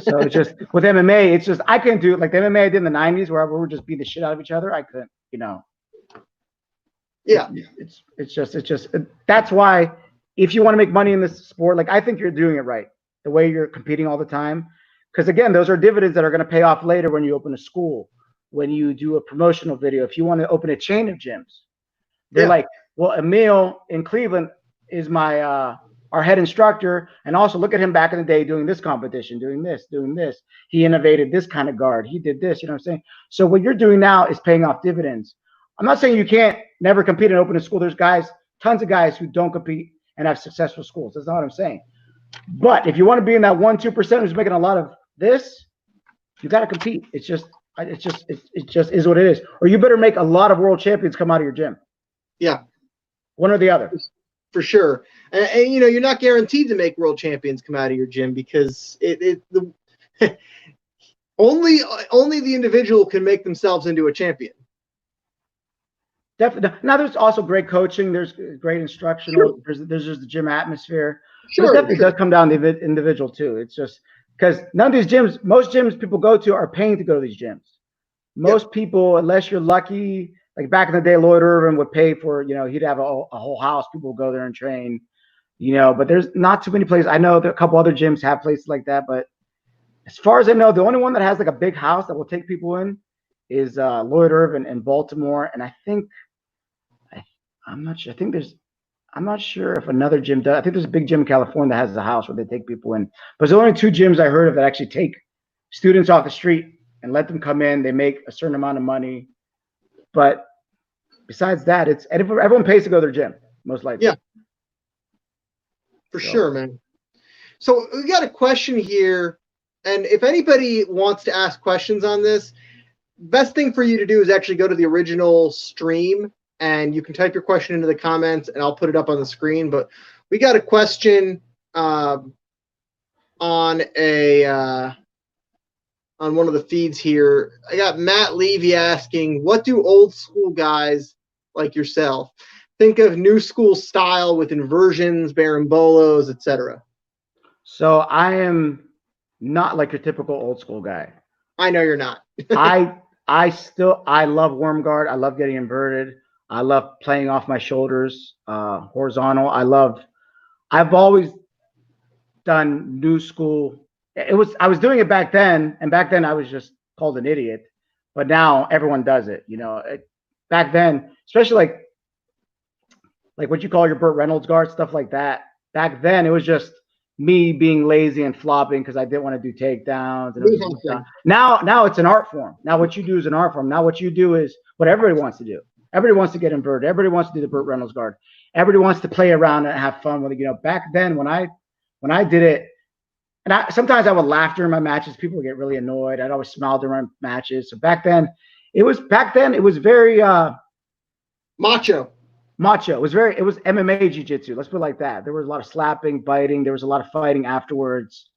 So it's just with MMA, it's just I couldn't do it like the MMA I did in the 90s where we were just beating the shit out of each other. I couldn't, Yeah. It's just that's why if you want to make money in this sport, like I think you're doing it right, the way you're competing all the time. Because again, those are dividends that are going to pay off later when you open a school, when you do a promotional video. If you want to open a chain of gyms, they're like, well, Emil in Cleveland is my our head instructor, and also look at him back in the day doing this competition, doing this. He innovated this kind of guard. He did this. You know what I'm saying? So what you're doing now is paying off dividends. I'm not saying you can't never compete and open a school. There's tons of guys who don't compete and have successful schools. That's not what I'm saying. But if you want to be in that 1-2% who's making a lot of this, you got to compete. It just is what it is. Or you better make a lot of world champions come out of your gym. Yeah. One or the other. For sure. And you're not guaranteed to make world champions come out of your gym because only the individual can make themselves into a champion. Definitely. Now there's also great coaching. There's great instructional. Sure. There's just the gym atmosphere. Sure, it definitely does come down to the individual too. It's just because none of these gyms, most gyms people go to are paying to go to these gyms. Most people, unless you're lucky, like back in the day, Lloyd Irvin would pay for, he'd have a whole house. People would go there and train, but there's not too many places. I know that a couple other gyms have places like that, but as far as I know, the only one that has like a big house that will take people in is Lloyd Irvin in Baltimore. And I think, I'm not sure. I'm not sure if another gym does. I think there's a big gym in California that has a house where they take people in. But there's only 2 gyms I heard of that actually take students off the street and let them come in. They make a certain amount of money. But besides that, everyone pays to go to their gym, most likely. Yeah. For sure, man. So we got a question here. And if anybody wants to ask questions on this, best thing for you to do is actually go to the original stream. And you can type your question into the comments, and I'll put it up on the screen. But we got a question on one of the feeds here. I got Matt Levy asking, what do old school guys like yourself think of new school style with inversions, barambolos, etc.? So I am not like your typical old school guy. I know you're not. I love worm guard. I love getting inverted. I love playing off my shoulders, horizontal. I've always done new school. I was doing it back then, and back then I was just called an idiot. But now everyone does it. Back then, especially like what you call your Burt Reynolds guard, stuff like that. Back then, it was just me being lazy and flopping because I didn't want to do takedowns. And now it's an art form. Now what you do is an art form. Now what you do is what everybody wants to do. Everybody wants to get inverted. Everybody wants to do the Burt Reynolds guard. Everybody wants to play around and have fun with it. Back then when I did it, And sometimes I would laugh during my matches. People would get really annoyed. I'd always smile during my matches. So back then it was very macho. It was MMA jiu-jitsu. Let's put it like that. There was a lot of slapping, biting. There was a lot of fighting afterwards.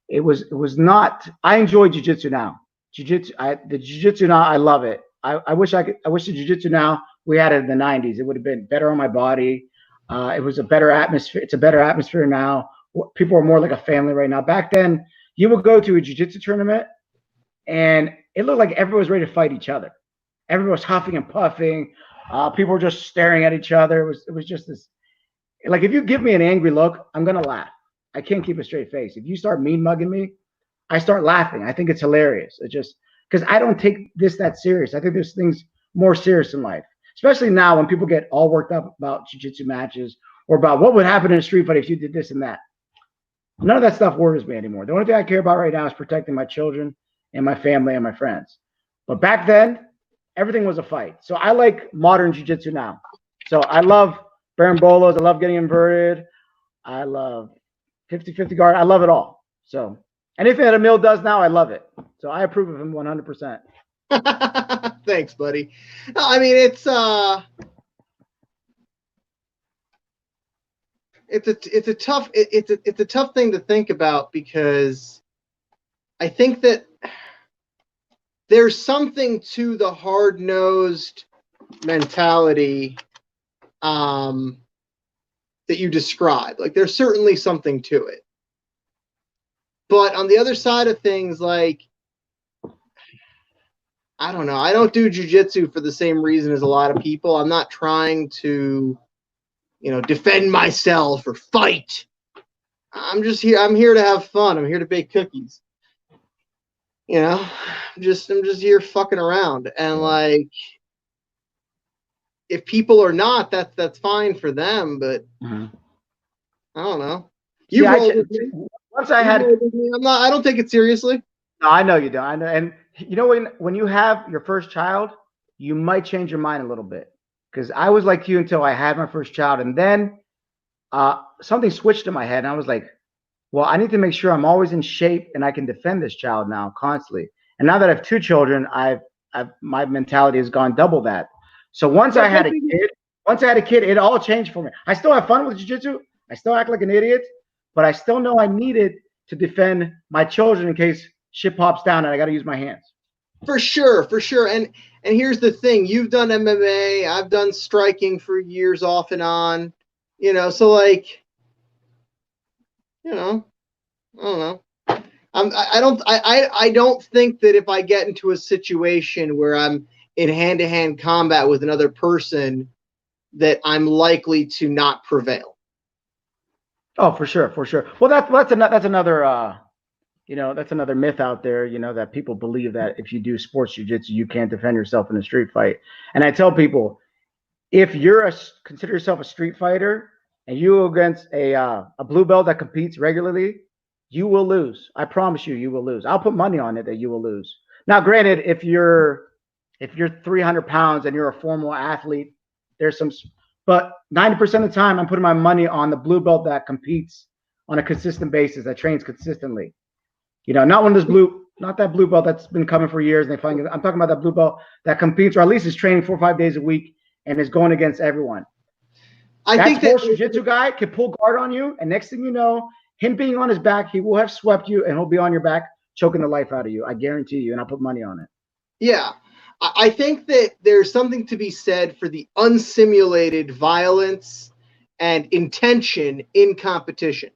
It was not. I enjoy jiu-jitsu now. The jiu-jitsu now, I love it. I wish the jiu-jitsu now we had it in the 90s. It would have been better on my body. It was a better atmosphere. It's a better atmosphere now. People are more like a family right now. Back then, you would go to a jiu-jitsu tournament, and it looked like everyone was ready to fight each other. Everyone was huffing and puffing. People were just staring at each other. It was just this. Like, if you give me an angry look, I'm gonna laugh. I can't keep a straight face. If you start mean mugging me, I start laughing. I think it's hilarious. It just because I don't take this that serious. I think there's things more serious in life, especially now when people get all worked up about jiu-jitsu matches or about what would happen in a street fight if you did this and that. None of that stuff worries me anymore. The only thing I care about right now is protecting my children and my family and my friends. But back then, everything was a fight. So I like modern jiu-jitsu now. So I love Barambolas. I love getting inverted. I love 50-50 guard. I love it all. So anything that Emil does now, I love it. So I approve of him 100%. Thanks, buddy. No, I mean, it's a tough thing to think about, because I think that there's something to the hard-nosed mentality that you describe. Like, there's certainly something to it. But on the other side of things, like, I don't know. I don't do jiu-jitsu for the same reason as a lot of people. I'm not trying to, defend myself or fight. I'm here to have fun. I'm here to bake cookies. I'm just here fucking around. And like, if people are not, that's fine for them. But I don't know. I don't take it seriously. No, I know you don't. I know, and when you have your first child, you might change your mind a little bit. Because I was like you until I had my first child, and then something switched in my head, and I was like, well, I need to make sure I'm always in shape and I can defend this child now constantly. And now that I have 2 children, my mentality has gone double that. So once I had a kid, it all changed for me. I still have fun with jiu-jitsu. I still act like an idiot, but I still know I needed to defend my children in case shit pops down and I got to use my hands. For sure. And here's the thing. You've done MMA. I've done striking for years off and on. So like, I don't know. I don't think that if I get into a situation where I'm in hand-to-hand combat with another person, that I'm likely to not prevail. Oh, for sure. Well, that's another that's another myth out there, that people believe that if you do sports jiu-jitsu, you can't defend yourself in a street fight. And I tell people, if you're consider yourself a street fighter and you go against a blue belt that competes regularly, you will lose. I promise you will lose. I'll put money on it that you will lose. Now, granted, if you're 300 pounds and you're a formal athlete, but 90% of the time I'm putting my money on the blue belt that competes on a consistent basis, that trains consistently. Not not that blue belt that's been coming for years. I'm talking about that blue belt that competes, or at least is training 4 or 5 days a week and is going against everyone. I think that jiu-jitsu guy can pull guard on you, and next thing you know, him being on his back, he will have swept you, and he'll be on your back, choking the life out of you. I guarantee you, and I'll put money on it. Yeah. I think that there's something to be said for the unsimulated violence and intention in competition.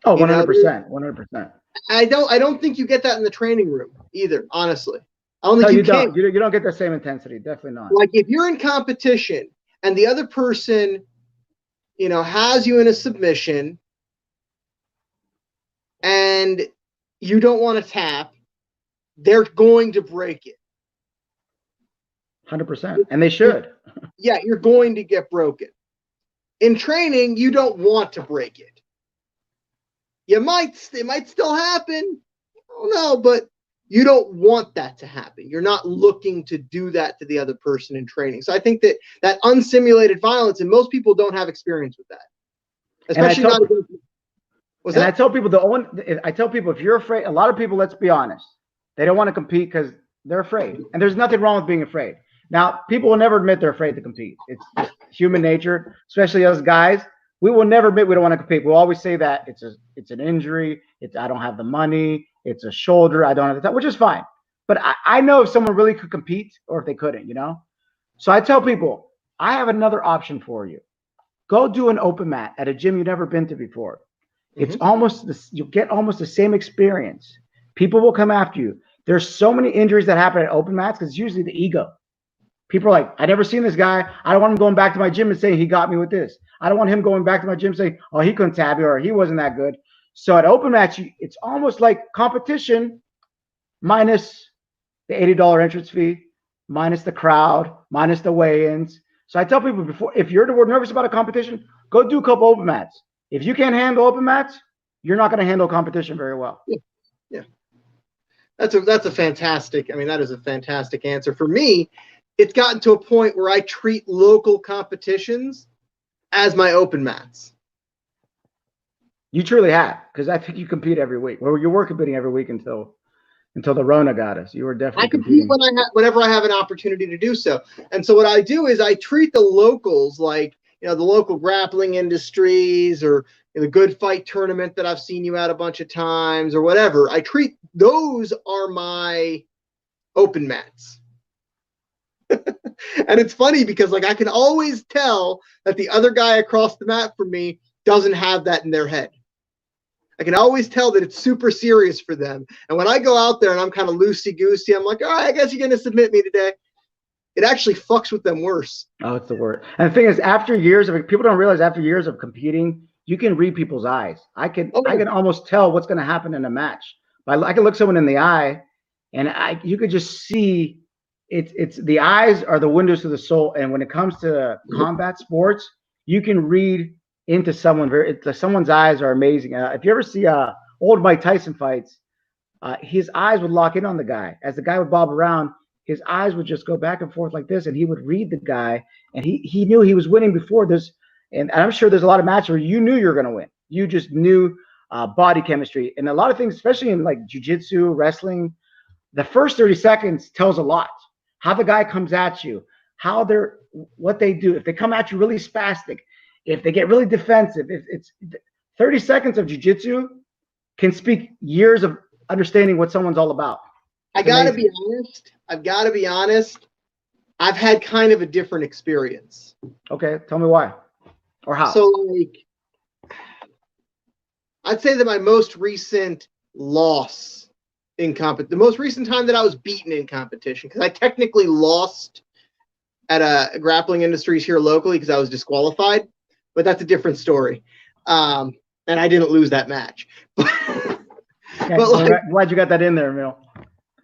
Oh, 100%, 100%. I don't think you get that in the training room either, honestly. I don't think you don't. You don't get the same intensity. Definitely not. Like, if you're in competition and the other person, has you in a submission and you don't want to tap, they're going to break it. 100%. And they should. Yeah, you're going to get broken. In training, you don't want to break it. It might still happen. I don't know, but you don't want that to happen. You're not looking to do that to the other person in training. So I think that unsimulated violence, and most people don't have experience with that. Especially not. And I tell people if you're afraid, a lot of people, let's be honest, they don't want to compete because they're afraid. And there's nothing wrong with being afraid. Now, people will never admit they're afraid to compete. It's just human nature, especially us guys. We will never admit we don't want to compete. We'll always say that it's an injury. I don't have the money. It's a shoulder. I don't have the time, which is fine. But I know if someone really could compete or if they couldn't, So I tell people, I have another option for you. Go do an open mat at a gym you've never been to before. It's you'll get almost the same experience. People will come after you. There's so many injuries that happen at open mats because it's usually the ego. People are like, I never seen this guy. I don't want him going back to my gym and saying he got me with this. I don't want him going back to my gym saying, oh, he couldn't tab you or he wasn't that good. So at open mats, it's almost like competition minus the $80 entrance fee, minus the crowd, minus the weigh-ins. So I tell people before, if you're nervous about a competition, go do a couple open mats. If you can't handle open mats, you're not going to handle competition very well. Yeah. That's a fantastic. I mean, that is a fantastic answer. For me, it's gotten to a point where I treat local competitions as my open mats. You truly have, because I think you compete every week. Well, you were competing every week until the Rona got us. You were definitely competing. Whenever I have an opportunity to do so. And so what I do is I treat the locals like, the local grappling industries or the Good Fight tournament that I've seen you at a bunch of times or whatever. I treat those are my open mats. And it's funny because I can always tell that the other guy across the mat from me doesn't have that in their head. I can always tell that it's super serious for them. And when I go out there and I'm kind of loosey-goosey, I'm like, all right, I guess you're going to submit me today. It actually fucks with them worse. Oh, it's the worst. And the thing is, people don't realize after years of competing, you can read people's eyes. I can almost tell what's going to happen in a match. I can look someone in the eye and you could just see it's the eyes are the windows to the soul. And when it comes to combat sports, you can read into someone someone's eyes are amazing. If you ever see old Mike Tyson fights, his eyes would lock in on the guy. As the guy would bob around, his eyes would just go back and forth like this, and he would read the guy, and he knew he was winning before this. And I'm sure there's a lot of matches where you knew you were going to win. You just knew body chemistry. And a lot of things, especially in like jiu-jitsu, wrestling, the first 30 seconds tells a lot. How the guy comes at you, what they do. If they come at you really spastic, if they get really defensive, if it's 30 seconds of jiu-jitsu can speak years of understanding what someone's all about. I've got to be honest. I've had kind of a different experience. Okay, tell me why or how. So, I'd say that my most recent loss the most recent time that I was beaten in competition, because I technically lost at a grappling industries here locally because I was disqualified, but that's a different story. And I didn't lose that match. But glad you got that in there, Mil.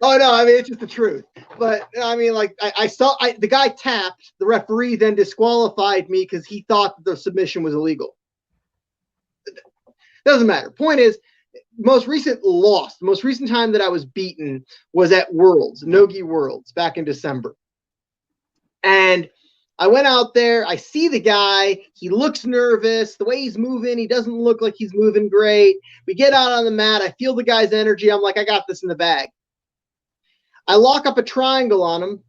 Oh no, I mean it's just the truth. But I mean, I saw the guy tapped, the referee then disqualified me because he thought that the submission was illegal. Doesn't matter. Point is, the most recent time that I was beaten was at Nogi Worlds back in December. And I went out there, I see the guy, he looks nervous, the way he's moving, he doesn't look like he's moving great. We get out on the mat, I feel the guy's energy, I'm like, I got this in the bag. I lock up a triangle on him.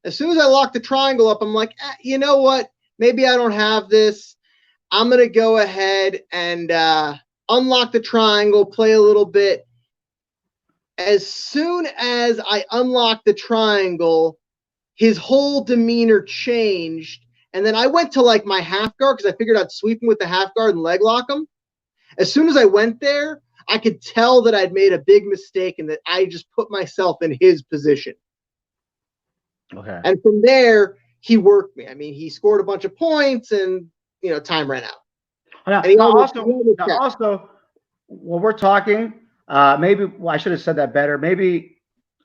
As soon as I lock the triangle up, I'm like, you know what? Maybe I don't have this. I'm going to go ahead and unlock the triangle, play a little bit. As soon as I unlocked the triangle, his whole demeanor changed. And then I went to my half guard because I figured I'd sweep him with the half guard and leg lock him. As soon as I went there, I could tell that I'd made a big mistake and that I just put myself in his position. Okay. And from there, he worked me. I mean, he scored a bunch of points and, time ran out. Also, when we're talking, I should have said that better. Maybe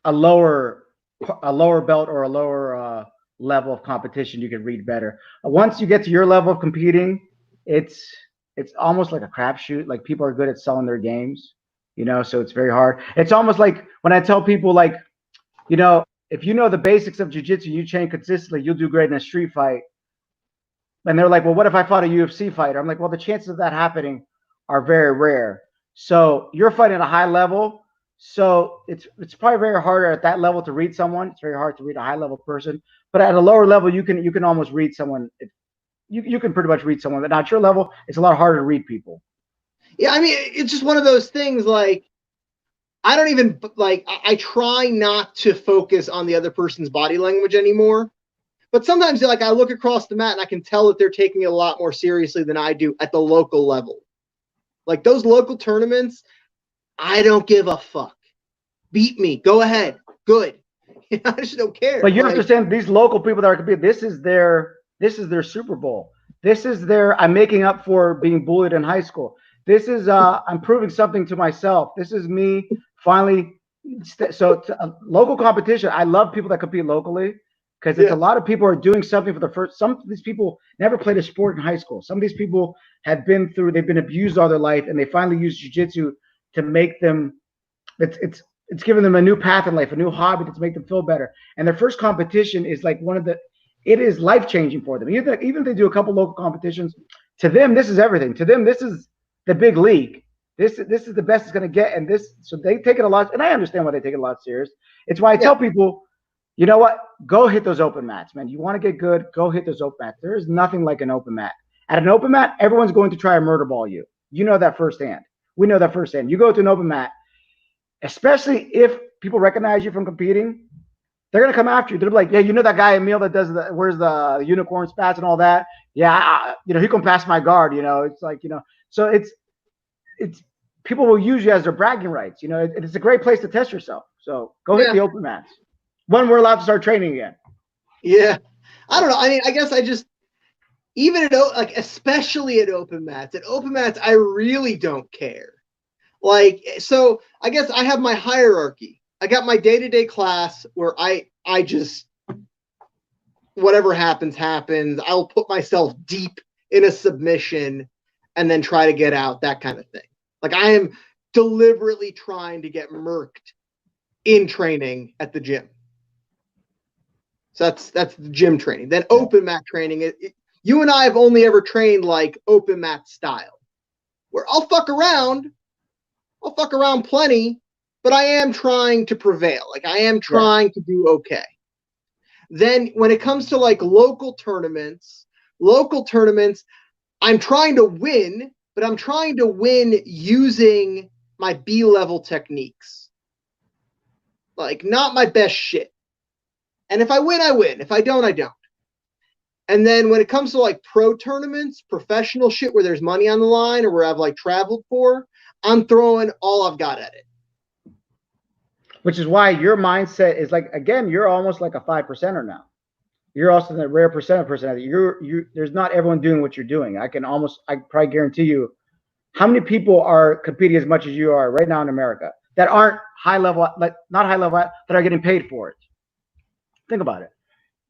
a lower belt or a lower level of competition, you can read better. Once you get to your level of competing, it's almost like a crapshoot. Like people are good at selling their games, so it's very hard. It's almost like when I tell people if you know the basics of jiu-jitsu, you train consistently, you'll do great in a street fight. And they're like, well, what if I fought a UFC fighter? I'm like, well, the chances of that happening are very rare. So you're fighting at a high level. So it's probably very harder at that level to read someone. It's very hard to read a high level person. But at a lower level, you can almost read someone. You can pretty much read someone. But at your level, it's a lot harder to read people. Yeah, I mean, it's just one of those things. Like, I don't even like. I try not to focus on the other person's body language anymore. But sometimes, like, I look across the mat and I can tell that they're taking it a lot more seriously than I do at the local level. Like those local tournaments, I don't give a fuck. Beat me. Go ahead. Good. I just don't care. But you understand these local people that are competing, this is their Super Bowl. This is their, I'm making up for being bullied in high school. This is, I'm proving something to myself. This is me finally. So local competition, I love people that compete locally because it's a lot of people are doing something for the first. Some of these people never played a sport in high school. Some of these people have been through, they've been abused all their life, and they finally use jiu-jitsu to make them, it's given them a new path in life, a new hobby to make them feel better. And their first competition is like it is life-changing for them. Even if they do a couple local competitions, to them, this is everything. To them, this is the big league. This is the best it's going to get. And so they take it a lot. And I understand why they take it a lot serious. It's why I tell people, you know what? Go hit those open mats, man. You want to get good, go hit those open mats. There is nothing like an open mat. At an open mat, everyone's going to try to murder ball you. You know that firsthand. We know that firsthand. You go to an open mat, especially if people recognize you from competing, they're going to come after you. They're like, yeah, you know that guy Emil that wears the unicorn spats and all that? Yeah, he can pass my guard, It's like, so it's people will use you as their bragging rights. It's a great place to test yourself. So go hit the open mats when we're allowed to start training again. Yeah. I don't know. I mean, I guess even especially at open mats, I really don't care. Like, so I guess I have my hierarchy. I got my day-to-day class where I just, whatever happens. I'll put myself deep in a submission and then try to get out, that kind of thing. Like, I am deliberately trying to get murked in training at the gym. So that's the gym training. Then open mat training. You and I have only ever trained like open mat style, where I'll fuck around plenty, but I am trying to prevail. Like, I am trying to do okay. Then when it comes to like local tournaments, I'm trying to win, but I'm trying to win using my B-level techniques. Like, not my best shit. And if I win, I win. If I don't, I don't. And then when it comes to like pro tournaments, professional shit where there's money on the line or where I've like traveled for, I'm throwing all I've got at it. Which is why your mindset is like, again, you're almost like a 5%er now. You're also in the rare percent of personality. There's not everyone doing what you're doing. I probably guarantee you, how many people are competing as much as you are right now in America that aren't high level, like not high level, that are getting paid for it? Think about it.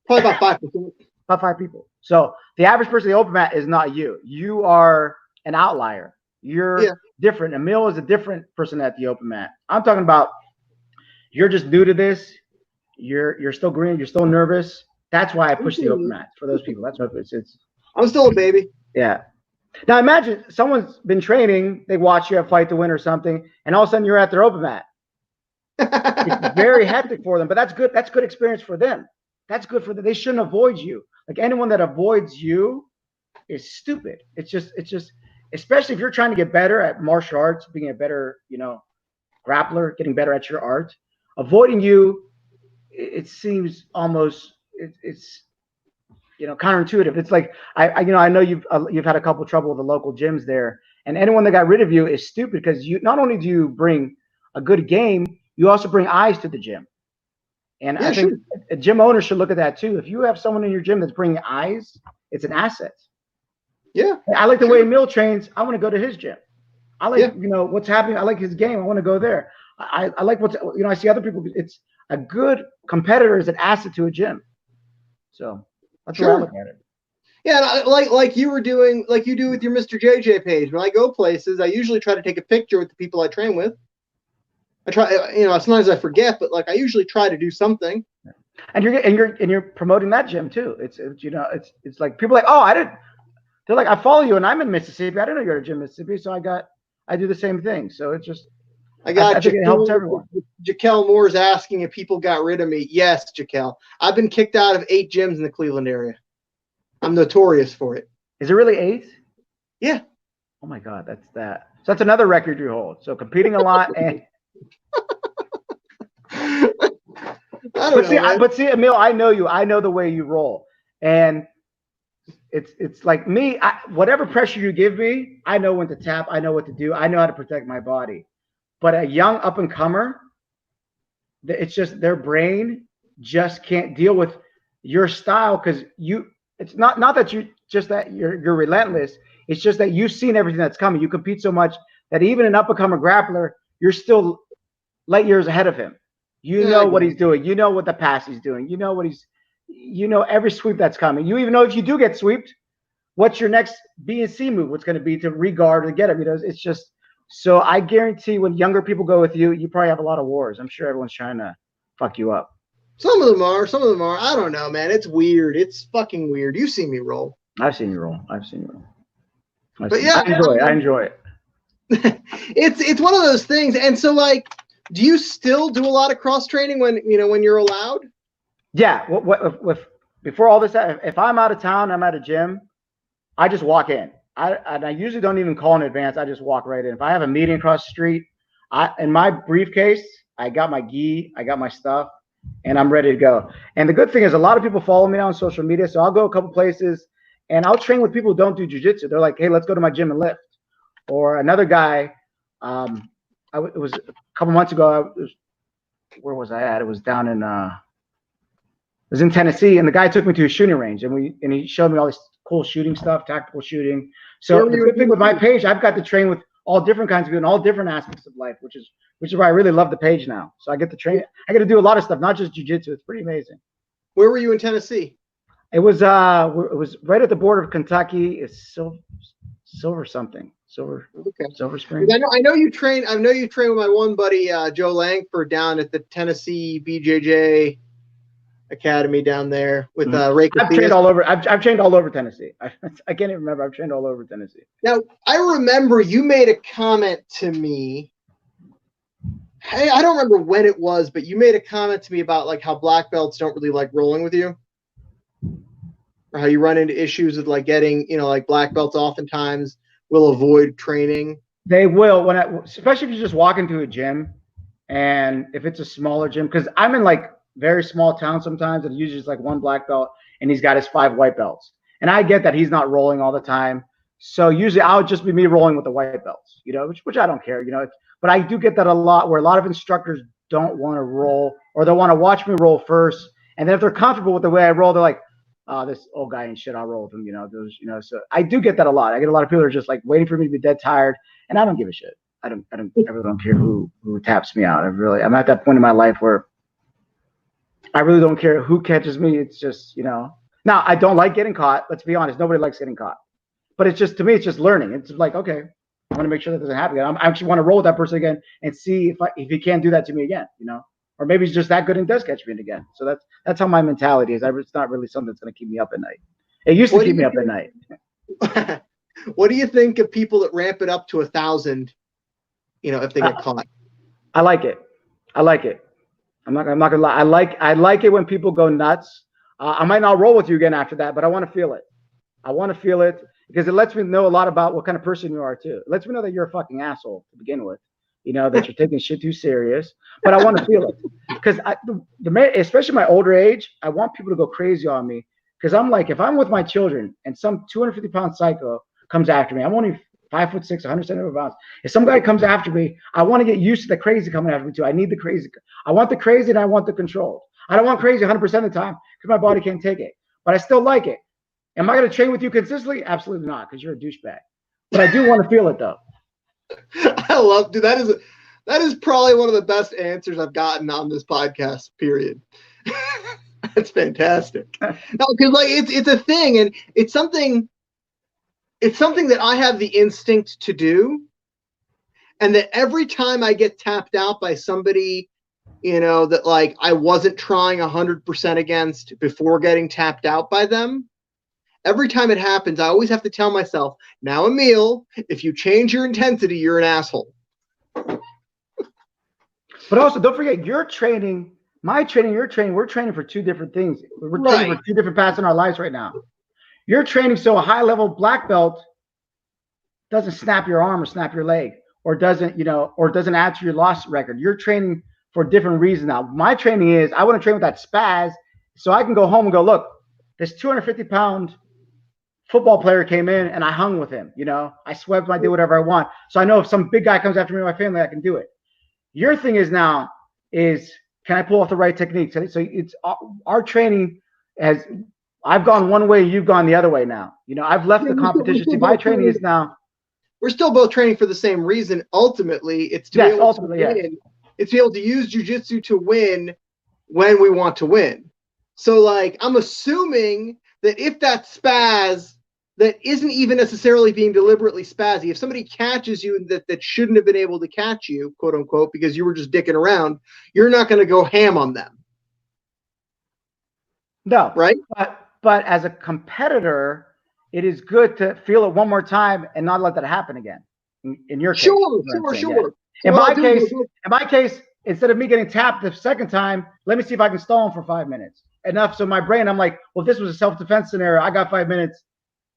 Probably about 5%. About 5 people. So the average person in the open mat is not you. You are an outlier. You're different. Emil is a different person at the open mat. I'm talking about you're just new to this. You're still green. You're still nervous. That's why I push the open mat for those people. That's what it's. I'm still a baby. Yeah. Now imagine someone's been training. They watch you have Fight to Win or something, and all of a sudden you're at their open mat. It's very hectic for them, but that's good. That's good experience for them. That's good for them. They shouldn't avoid you. Like, anyone that avoids you is stupid. It's just, especially if you're trying to get better at martial arts, being a better, grappler, getting better at your art. Avoiding you, it seems almost it's counterintuitive. It's like I know you've had a couple trouble with the local gyms there, and anyone that got rid of you is stupid, because you not only do you bring a good game, you also bring eyes to the gym. And I think a gym owner should look at that too. If you have someone in your gym that's bringing eyes, it's an asset. Yeah. I like the way Emil trains. I want to go to his gym. I like, what's happening. I like his game. I want to go there. I like what's, I see other people. It's a good competitor is an asset to a gym. So that's where I look at it. Yeah, like you were doing, like you do with your Mr. JJ page. When I go places, I usually try to take a picture with the people I train with. I try, sometimes I forget, but like I usually try to do something. And you're promoting that gym too. It's like people are like, oh, they're like, I follow you and I'm in Mississippi. I didn't know you're at a gym in Mississippi, so I got I do the same thing. So it's just, I got think it helps everyone. Jaquel Moore's asking if people got rid of me. Yes, Jaquel. I've been kicked out of 8 gyms in the Cleveland area. I'm notorious for it. Is it really 8? Yeah. Oh my God, that's that. So that's another record you hold. So competing a lot and. But see, Emil, I know you. I know the way you roll, and it's like me. Whatever pressure you give me, I know when to tap. I know what to do. I know how to protect my body. But a young up and comer, it's just their brain just can't deal with your style because you. It's not that you just that you're relentless. It's just that you've seen everything that's coming. You compete so much that even an up and comer grappler, you're still light years ahead of him. You know what he's doing. You know what the pass he's doing. You know every sweep that's coming. You even know if you do get swept, what's your next B and C move? What's going to be to regard to get him? It's just so I guarantee when younger people go with you, you probably have a lot of wars. I'm sure everyone's trying to fuck you up. Some of them are. I don't know, man. It's weird. It's fucking weird. You've seen me roll. I've seen you roll. I enjoy it. It's one of those things. And so like, do you still do a lot of cross training when you're allowed? Yeah. Before all this, if I'm out of town, I'm at a gym, I just walk in. I usually don't even call in advance. I just walk right in. If I have a meeting across the street, in my briefcase, I got my gi, I got my stuff, and I'm ready to go. And the good thing is a lot of people follow me on social media, so I'll go a couple places and I'll train with people who don't do jiu-jitsu. They're like, hey, let's go to my gym and lift. Or another guy, it was a couple months ago. Where was I at? It was down in it was in Tennessee, and the guy took me to a shooting range, and he showed me all this cool shooting stuff, tactical shooting. So the good thing with my page, I've got to train with all different kinds of people in all different aspects of life, which is why I really love the page now. So I get to train. I get to do a lot of stuff, not just jiu-jitsu. It's pretty amazing. Where were you in Tennessee? It was right at the border of Kentucky. It's Silver Springs. I know you train. I know you train with my one buddy Joe Langford down at the Tennessee BJJ Academy down there with Ray. I've trained all over. I've trained all over Tennessee. I can't even remember. I've trained all over Tennessee. Now I remember you made a comment to me. Hey, I don't remember when it was, but you made a comment to me about like how black belts don't really like rolling with you, or how you run into issues with like getting like black belts oftentimes will avoid training. They will especially if you just walk into a gym, and if it's a smaller gym, because I'm in like very small towns sometimes, and usually it's like one black belt, and he's got his 5 white belts. And I get that he's not rolling all the time, so usually I'll just be me rolling with the white belts, which I don't care, But I do get that a lot, where a lot of instructors don't want to roll, or they want to watch me roll first, and then if they're comfortable with the way I roll, they're like, oh, this old guy ain't shit, I'll roll with him, So I do get that a lot. I get a lot of people who are just like waiting for me to be dead tired, and I don't give a shit. I really don't care who taps me out. I'm at that point in my life where I really don't care who catches me. It's just, Now, I don't like getting caught. Let's be honest. Nobody likes getting caught. But it's just, to me, it's just learning. It's like, okay, I want to make sure that doesn't happen again. I actually want to roll with that person again and see if he can't do that to me again, Or maybe he's just that good and does catch me again. So that's how my mentality is. It's not really something that's going to keep me up at night. It used to keep me up at night. What do you think of people that ramp it up to 1,000, if they get caught? I like it. I'm not gonna lie. I like it when people go nuts. I might not roll with you again after that, but I want to feel it. I want to feel it because it lets me know a lot about what kind of person you are too. It lets me know that you're a fucking asshole to begin with. That you're taking shit too serious. But I want to feel it because especially my older age, I want people to go crazy on me because I'm like, if I'm with my children and some 250-pound psycho comes after me, I'm only 5'6", 170 pounds. If some guy comes after me, I want to get used to the crazy coming after me too. I need the crazy. I want the crazy and I want the control. I don't want crazy 100% of the time because my body can't take it. But I still like it. Am I going to train with you consistently? Absolutely not, because you're a douchebag. But I do want to feel it though. I love, dude. That is probably one of the best answers I've gotten on this podcast. Period. That's fantastic. No, because like it's a thing, and it's something that I have the instinct to do, and that every time I get tapped out by somebody, that like I wasn't trying 100% against before getting tapped out by them, every time it happens, I always have to tell myself, now, Emil, if you change your intensity, you're an asshole. But also, don't forget, your training, my training, your training, we're training for two different things. We're training for two different paths in our lives right now. You're training so a high-level black belt doesn't snap your arm or snap your leg, or doesn't, or doesn't add to your loss record. You're training for different reasons now. My training is I want to train with that spaz so I can go home and go, look, this 250-pound football player came in and I hung with him. I swept him, I did whatever I want. So I know if some big guy comes after me and my family, I can do it. Your thing is now is, can I pull off the right technique? So it's our training has, I've gone one way, you've gone the other way now. I've left the competition. See, my training is now. We're still both training for the same reason. Ultimately, it's to be able to win. It's to be able to use jiu-jitsu to win when we want to win. So, like, I'm assuming that if that spaz that isn't even necessarily being deliberately spazzy, if somebody catches you that shouldn't have been able to catch you, quote unquote, because you were just dicking around, you're not going to go ham on them. No. Right? But as a competitor, it is good to feel it one more time and not let that happen again. In your case. Sure. Yeah. In my case, instead of me getting tapped the second time, let me see if I can stall him for 5 minutes. Enough. So my brain, I'm like, well, if this was a self-defense scenario, I got 5 minutes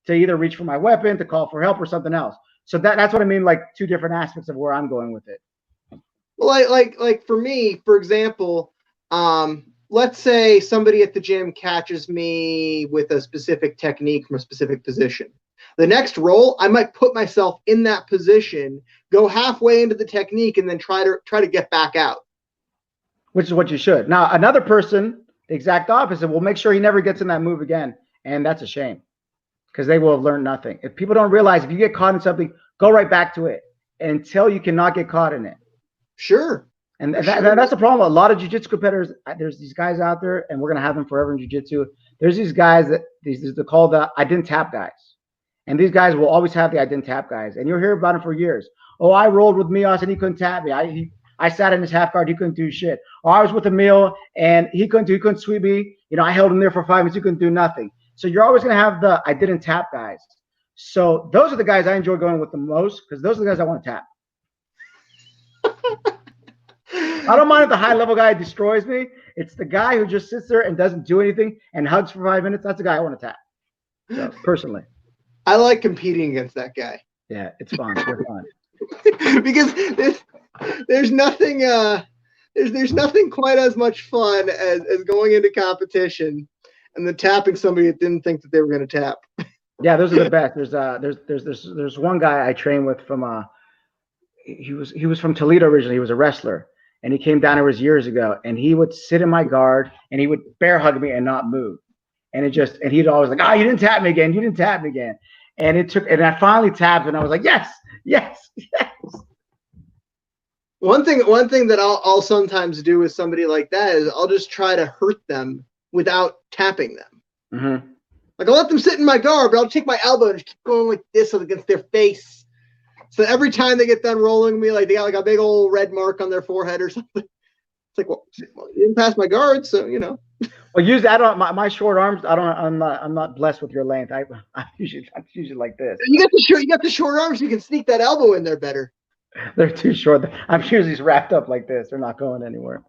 to either reach for my weapon, to call for help, or something else. So that's what I mean, like two different aspects of where I'm going with it. Well, like for me, for example, let's say somebody at the gym catches me with a specific technique from a specific position. The next roll, I might put myself in that position, go halfway into the technique, and then try to get back out. Which is what you should. Now, another person, the exact opposite, will make sure he never gets in that move again, and that's a shame because they will have learned nothing. If people don't realize, if you get caught in something, go right back to it until you cannot get caught in it. Sure. And that's the problem. A lot of jiu-jitsu competitors, there's these guys out there, and we're going to have them forever in jiu-jitsu. There's these guys they're called the I didn't tap guys. And these guys will always have the I didn't tap guys. And you'll hear about them for years. Oh, I rolled with Mihas and he couldn't tap me. I sat in his half guard, he couldn't do shit. Or I was with Emil and he couldn't sweep me. I held him there for 5 minutes, he couldn't do nothing. So you're always going to have the I didn't tap guys. So those are the guys I enjoy going with the most because those are the guys I want to tap. I don't mind if the high-level guy destroys me. It's the guy who just sits there and doesn't do anything and hugs for 5 minutes. That's the guy I want to tap. So, personally. I like competing against that guy. Yeah, it's fun. They're fun. Because there's nothing there's nothing quite as much fun as going into competition and then tapping somebody that didn't think that they were going to tap. Yeah, those are the best. There's one guy I trained with from he was from Toledo originally. He was a wrestler. And he came down here years ago, and he would sit in my guard, and he would bear hug me and not move. And he'd always like, you didn't tap me again. You didn't tap me again. And I finally tapped, and I was like, yes. One thing that I'll sometimes do with somebody like that is I'll just try to hurt them without tapping them. Mm-hmm. Like I'll let them sit in my guard, but I'll take my elbow and just keep going like this against their face. So every time they get done rolling me, like they got like a big old red mark on their forehead or something. It's like, well, you didn't pass my guard, so Well, usually I don't. My short arms. I'm not blessed with your length. I'm usually like this. You got the short arms. You can sneak that elbow in there better. They're too short. I'm usually just wrapped up like this. They're not going anywhere.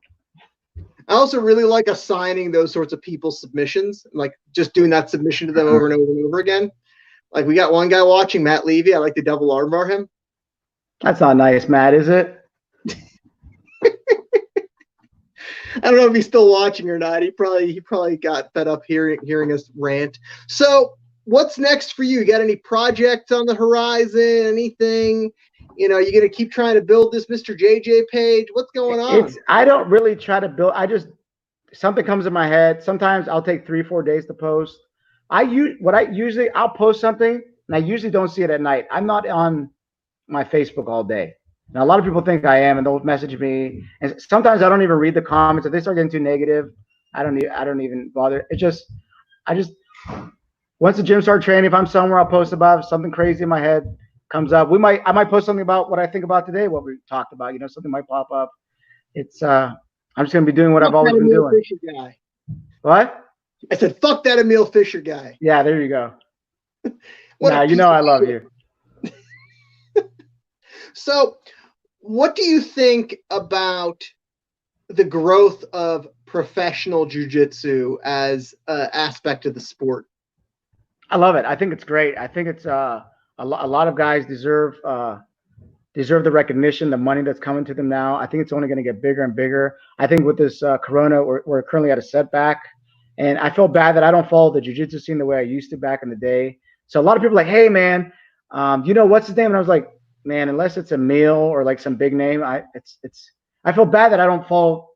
I also really like assigning those sorts of people submissions, like just doing that submission to them over and over and over again. Like we got one guy watching, Matt Levy. I like to double armbar him. That's not nice, Matt, is it? I don't know if he's still watching or not. He probably got fed up hearing us rant. So what's next for you? You got any projects on the horizon? Anything? You gonna keep trying to build this Mr. JJ page? What's going on? I don't really try to build. Something comes in my head. Sometimes I'll take 3-4 days to post. I'll post something and I usually don't see it at night. I'm not on my Facebook all day. Now, a lot of people think I am, and they'll message me. And sometimes I don't even read the comments. If they start getting too negative, I don't even bother. I just once the gym starts training, if I'm somewhere, I'll post about something crazy in my head comes up. I might post something about what I think about today, what we talked about. Something might pop up. It's I'm just gonna be doing what I've always been doing. Fisher guy. What? I said, fuck that Emil Fisher guy. Yeah, there you go. Nah, you know I love you. So, what do you think about the growth of professional jiu-jitsu as an aspect of the sport? I love it. I think it's great. I think it's a lot of guys deserve the recognition, the money that's coming to them now. I think it's only going to get bigger and bigger. I think with this Corona, we're currently at a setback, and I feel bad that I don't follow the jiu-jitsu scene the way I used to back in the day. So a lot of people are like, hey man, you know what's his name? And I was like, man, unless it's a meal or like some big name, I feel bad that I don't follow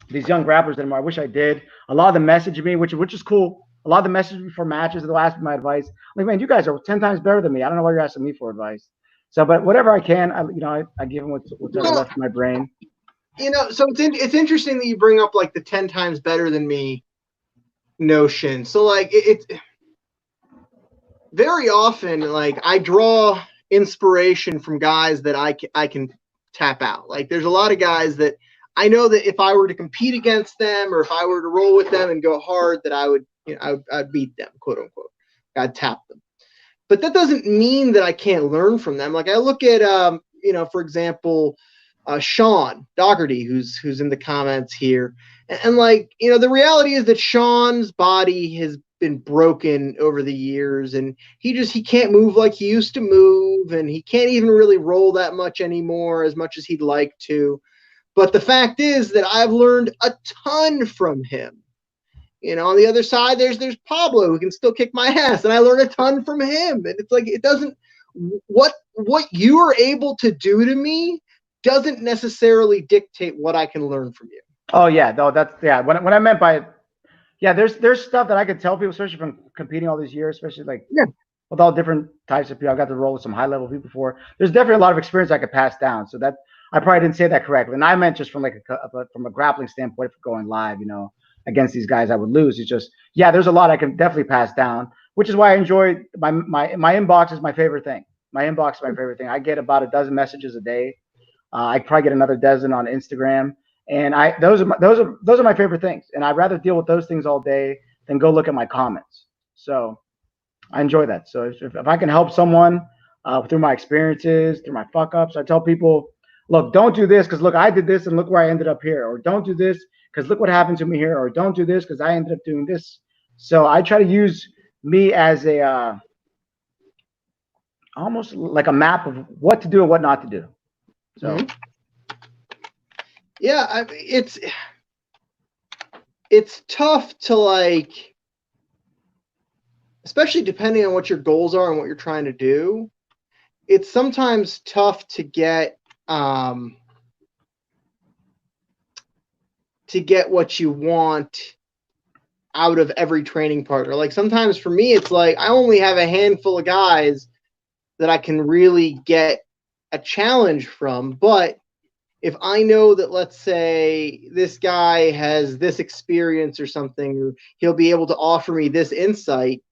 these young grapplers anymore. I wish I did. A lot of them message me, which is cool. A lot of them message me for matches. They'll ask me my advice. I'm like, man, you guys are 10 times better than me. I don't know why you're asking me for advice. So, but whatever I can, I give them what's left in my brain. So it's interesting that you bring up like the 10 times better than me notion. So like it's very often like I draw inspiration from guys that I can tap out. Like there's a lot of guys that I know that if I were to compete against them or if I were to roll with them and go hard, that I would, I'd beat them, quote unquote. I'd tap them. But that doesn't mean that I can't learn from them. Like I look at, for example, Sean Dougherty, who's in the comments here. And like, the reality is that Sean's body has been broken over the years and he can't move like he used to move. And he can't even really roll that much anymore, as much as he'd like to. But the fact is that I've learned a ton from him. On the other side, there's Pablo who can still kick my ass, and I learned a ton from him. And it's like it doesn't what you are able to do to me doesn't necessarily dictate what I can learn from you. Oh yeah, no, that's What I meant by there's stuff that I could tell people, especially from competing all these years, especially like with all different types of people. I got to roll with some high level people before. There's definitely a lot of experience I could pass down. So that I probably didn't say that correctly, and I meant just from like from a grappling standpoint, for going live, against these guys I would lose. It's just, there's a lot I can definitely pass down, which is why I enjoy my inbox is my favorite thing. My inbox is my favorite thing. I get about a dozen messages a day. I probably get another dozen on Instagram, and those are my favorite things. And I'd rather deal with those things all day than go look at my comments. So I enjoy that. So if I can help someone through my experiences, through my fuck ups, I tell people, look, don't do this because look, I did this and look where I ended up here, or don't do this because look what happened to me here, or don't do this because I ended up doing this. So I try to use me as a almost like a map of what to do and what not to do. So it's tough to like, especially depending on what your goals are and what you're trying to do. It's sometimes tough to get what you want out of every training partner. Like sometimes for me, it's like I only have a handful of guys that I can really get a challenge from. But if I know that, let's say this guy has this experience or something, or he'll be able to offer me this insight,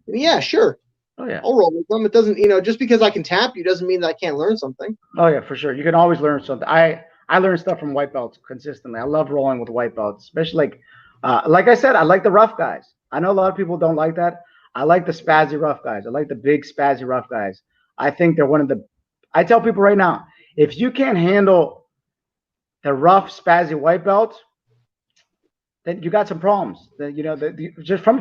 yeah, sure. Oh yeah, I'll roll with them. It doesn't, just because I can tap you doesn't mean that I can't learn something. Oh yeah, for sure. You can always learn something. I learn stuff from white belts consistently. I love rolling with white belts, especially like I said, I like the rough guys. I know a lot of people don't like that. I like the spazzy rough guys. I like the big spazzy rough guys. I think they're one of the. I tell people right now, if you can't handle the rough spazzy white belt, then you got some problems. Just from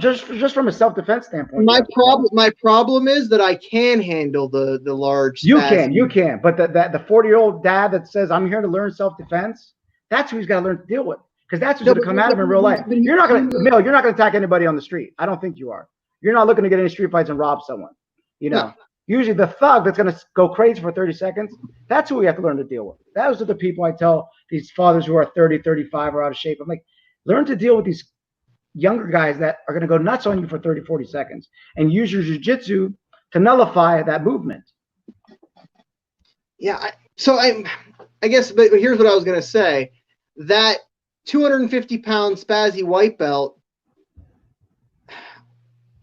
a self-defense standpoint. My problem is that I can handle the large. You can, but the 40-year-old dad that says I'm here to learn self-defense, that's who he's got to learn to deal with, because that's who's going to come at him in real life. You're not going to attack anybody on the street. I don't think you are. You're not looking to get any street fights and rob someone. No. Usually the thug that's going to go crazy for 30 seconds, that's who we have to learn to deal with. Those are the people I tell these fathers who are 30, 35 or out of shape. I'm like, learn to deal with these younger guys that are going to go nuts on you for 30, 40 seconds and use your jiu-jitsu to nullify that movement. Yeah. I guess, but here's what I was going to say. That 250-pound spazzy white belt,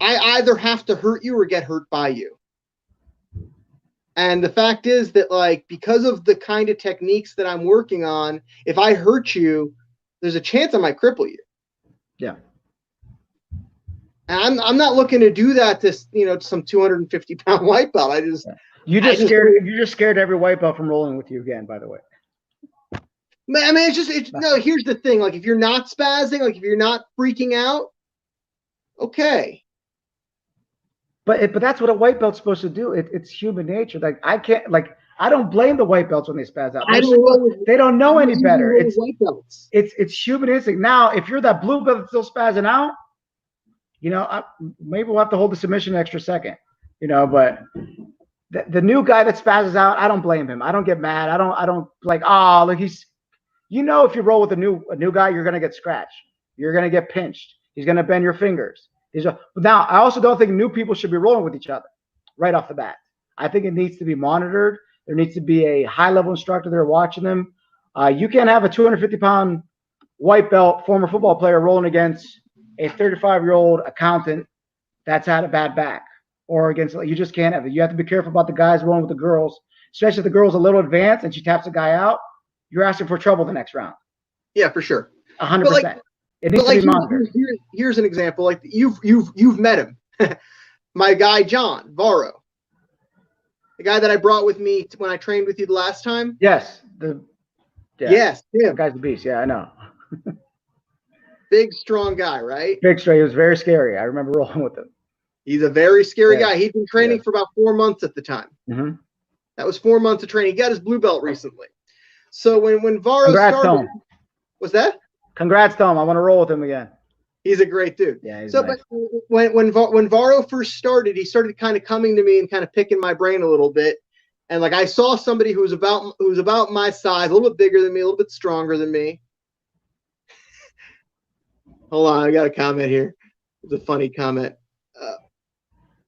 I either have to hurt you or get hurt by you. And the fact is that, like, because of the kind of techniques that I'm working on, if I hurt you, there's a chance I might cripple you. Yeah. And I'm not looking to do that to some 250-pound white belt. You just scared every white belt from rolling with you again, by the way. I mean, no, here's the thing. Like, if you're not spazzing, like if you're not freaking out, okay. But that's what a white belt's supposed to do. It's human nature. Like, I don't blame the white belts when they spaz out. They don't know any better. It's human instinct. Now, if you're that blue belt that's still spazzing out, maybe we'll have to hold the submission an extra second. But the new guy that spazzes out, I don't blame him. I don't get mad. I don't like, oh, look, he's. If you roll with a new guy, you're gonna get scratched. You're gonna get pinched. He's gonna bend your fingers. Now, I also don't think new people should be rolling with each other right off the bat. I think it needs to be monitored. There needs to be a high-level instructor there watching them. You can't have a 250-pound white belt former football player rolling against a 35-year-old accountant that's had a bad back, or against, you just can't have it. You have to be careful about the guys rolling with the girls, especially if the girl's a little advanced and she taps a guy out. You're asking for trouble the next round. Yeah, for sure. 100%. It needs to be monitored. Here's an example. Like, you've met him. My guy John Varro, the guy that I brought with me when I trained with you the last time. Yes. Yes, him. That guy's the beast. Yeah, I know. Big, strong guy, right? Big, strong. He was very scary. I remember rolling with him. He's a very scary guy. He'd been training for about 4 months at the time. Mm-hmm. That was 4 months of training. He got his blue belt recently. So when Varro started, what's that? Congrats, Tom. I want to roll with him again. He's a great dude. Yeah. So, nice. But when Varro first started, he started kind of coming to me and kind of picking my brain a little bit. And like, I saw somebody who was about my size, a little bit bigger than me, a little bit stronger than me. Hold on, I got a comment here. It's a funny comment.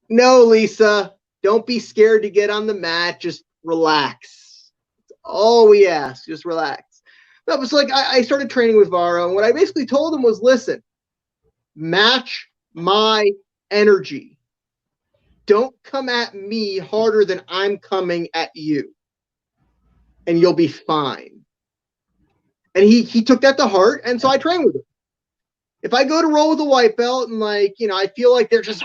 No, Lisa, don't be scared to get on the mat. Just relax. All we ask, just relax. That was like, I started training with Varro, and what I basically told him was, listen, match my energy. Don't come at me harder than I'm coming at you, and you'll be fine. And he took that to heart, and so I train with him. If I go to roll with a white belt and I feel like they're just,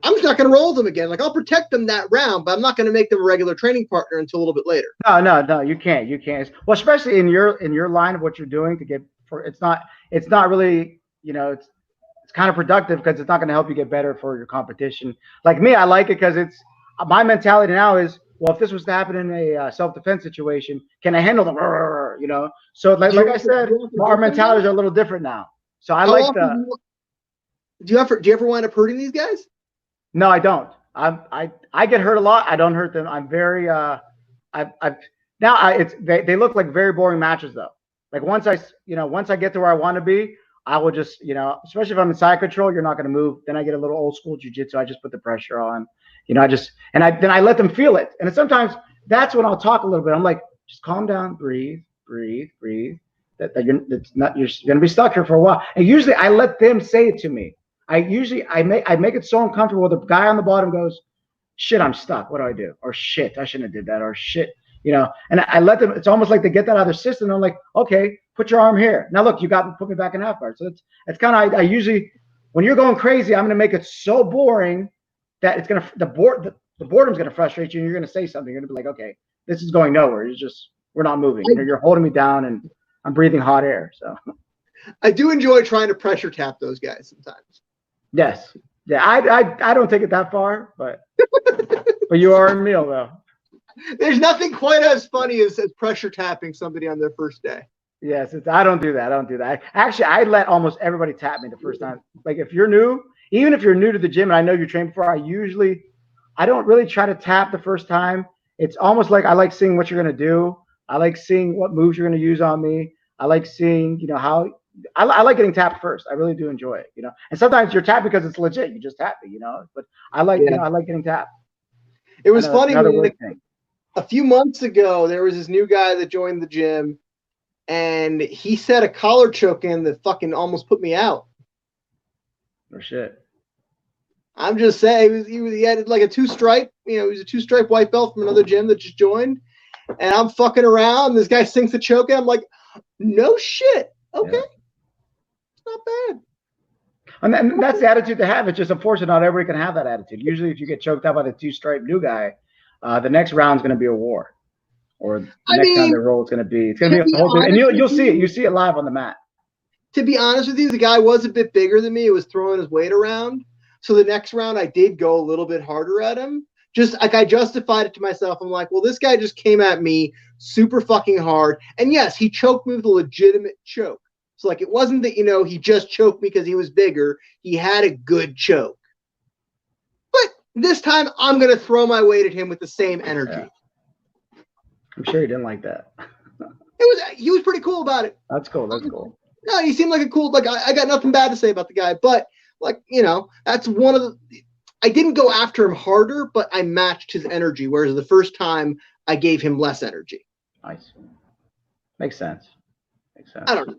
I'm just not going to roll them again. Like, I'll protect them that round, but I'm not going to make them a regular training partner until a little bit later. No, you can't. You can't. Well, especially in your line of what you're doing to get for, it's not really, it's kind of productive because it's not going to help you get better for your competition. Like me, I like it because it's my mentality now is, well, if this was to happen in a self-defense situation, can I handle them? So like I said, our mentalities are a little different now. So I like the. Do you ever wind up hurting these guys? No, I don't. I get hurt a lot. I don't hurt them. I'm very they look like very boring matches though. Like once I get to where I want to be, I will just, especially if I'm in side control, you're not going to move. Then I get a little old school jiu-jitsu. I just put the pressure on, then I let them feel it. And sometimes that's when I'll talk a little bit. I'm like, just calm down, breathe. You're going to be stuck here for a while. And usually I let them say it to me. I make it so uncomfortable where the guy on the bottom goes, shit, I'm stuck. What do I do? Or shit, I shouldn't have did that. Or shit, and I let them, it's almost like they get that out of their system. I'm like, okay, put your arm here. Now look, put me back in half guard. So it's kind of, I usually, when you're going crazy, I'm going to make it so boring that it's going to, the boredom's going to frustrate you. And you're going to say something. You're going to be like, okay, this is going nowhere. We're not moving. You're holding me down and I'm breathing hot air. So I do enjoy trying to pressure tap those guys sometimes. Yes. Yeah. I don't take it that far, but you are a meal though. There's nothing quite as funny as pressure tapping somebody on their first day. Yes. I don't do that. Actually, I let almost everybody tap me the first time. Like if you're new, even if you're new to the gym and I know you trained before, I don't really try to tap the first time. It's almost like I like seeing what you're going to do. I like seeing what moves you're going to use on me. I like seeing, how I like getting tapped first. I really do enjoy it, And sometimes you're tapped because it's legit. You just tap me, But I like, I like getting tapped. It was funny. A few months ago, there was this new guy that joined the gym, and he set a collar choke in that fucking almost put me out. Oh shit. I'm just saying, he had like a 2-stripe. He was a 2-stripe white belt from another gym that just joined, and I'm fucking around. This guy sinks the choke in. I'm like, no shit. Okay. Yeah. Not bad. And that's the attitude to have. It's just unfortunate not everybody can have that attitude. Usually, if you get choked out by the two-stripe new guy, the next round's going to be a war, or the next time they roll, it's going to be a whole. And you'll see it. You see it live on the mat. To be honest with you, the guy was a bit bigger than me. He was throwing his weight around. So the next round, I did go a little bit harder at him. Just like I justified it to myself. I'm like, well, this guy just came at me super fucking hard. And yes, he choked me with a legitimate choke. So like, it wasn't that, he just choked me because he was bigger. He had a good choke. But this time I'm going to throw my weight at him with the same energy. Yeah. I'm sure he didn't like that. He was pretty cool about it. That's cool. That's cool. No, he seemed like a cool, like I got nothing bad to say about the guy, but like, that's one of the, I didn't go after him harder, but I matched his energy. Whereas the first time I gave him less energy. Nice. Makes sense. I don't know.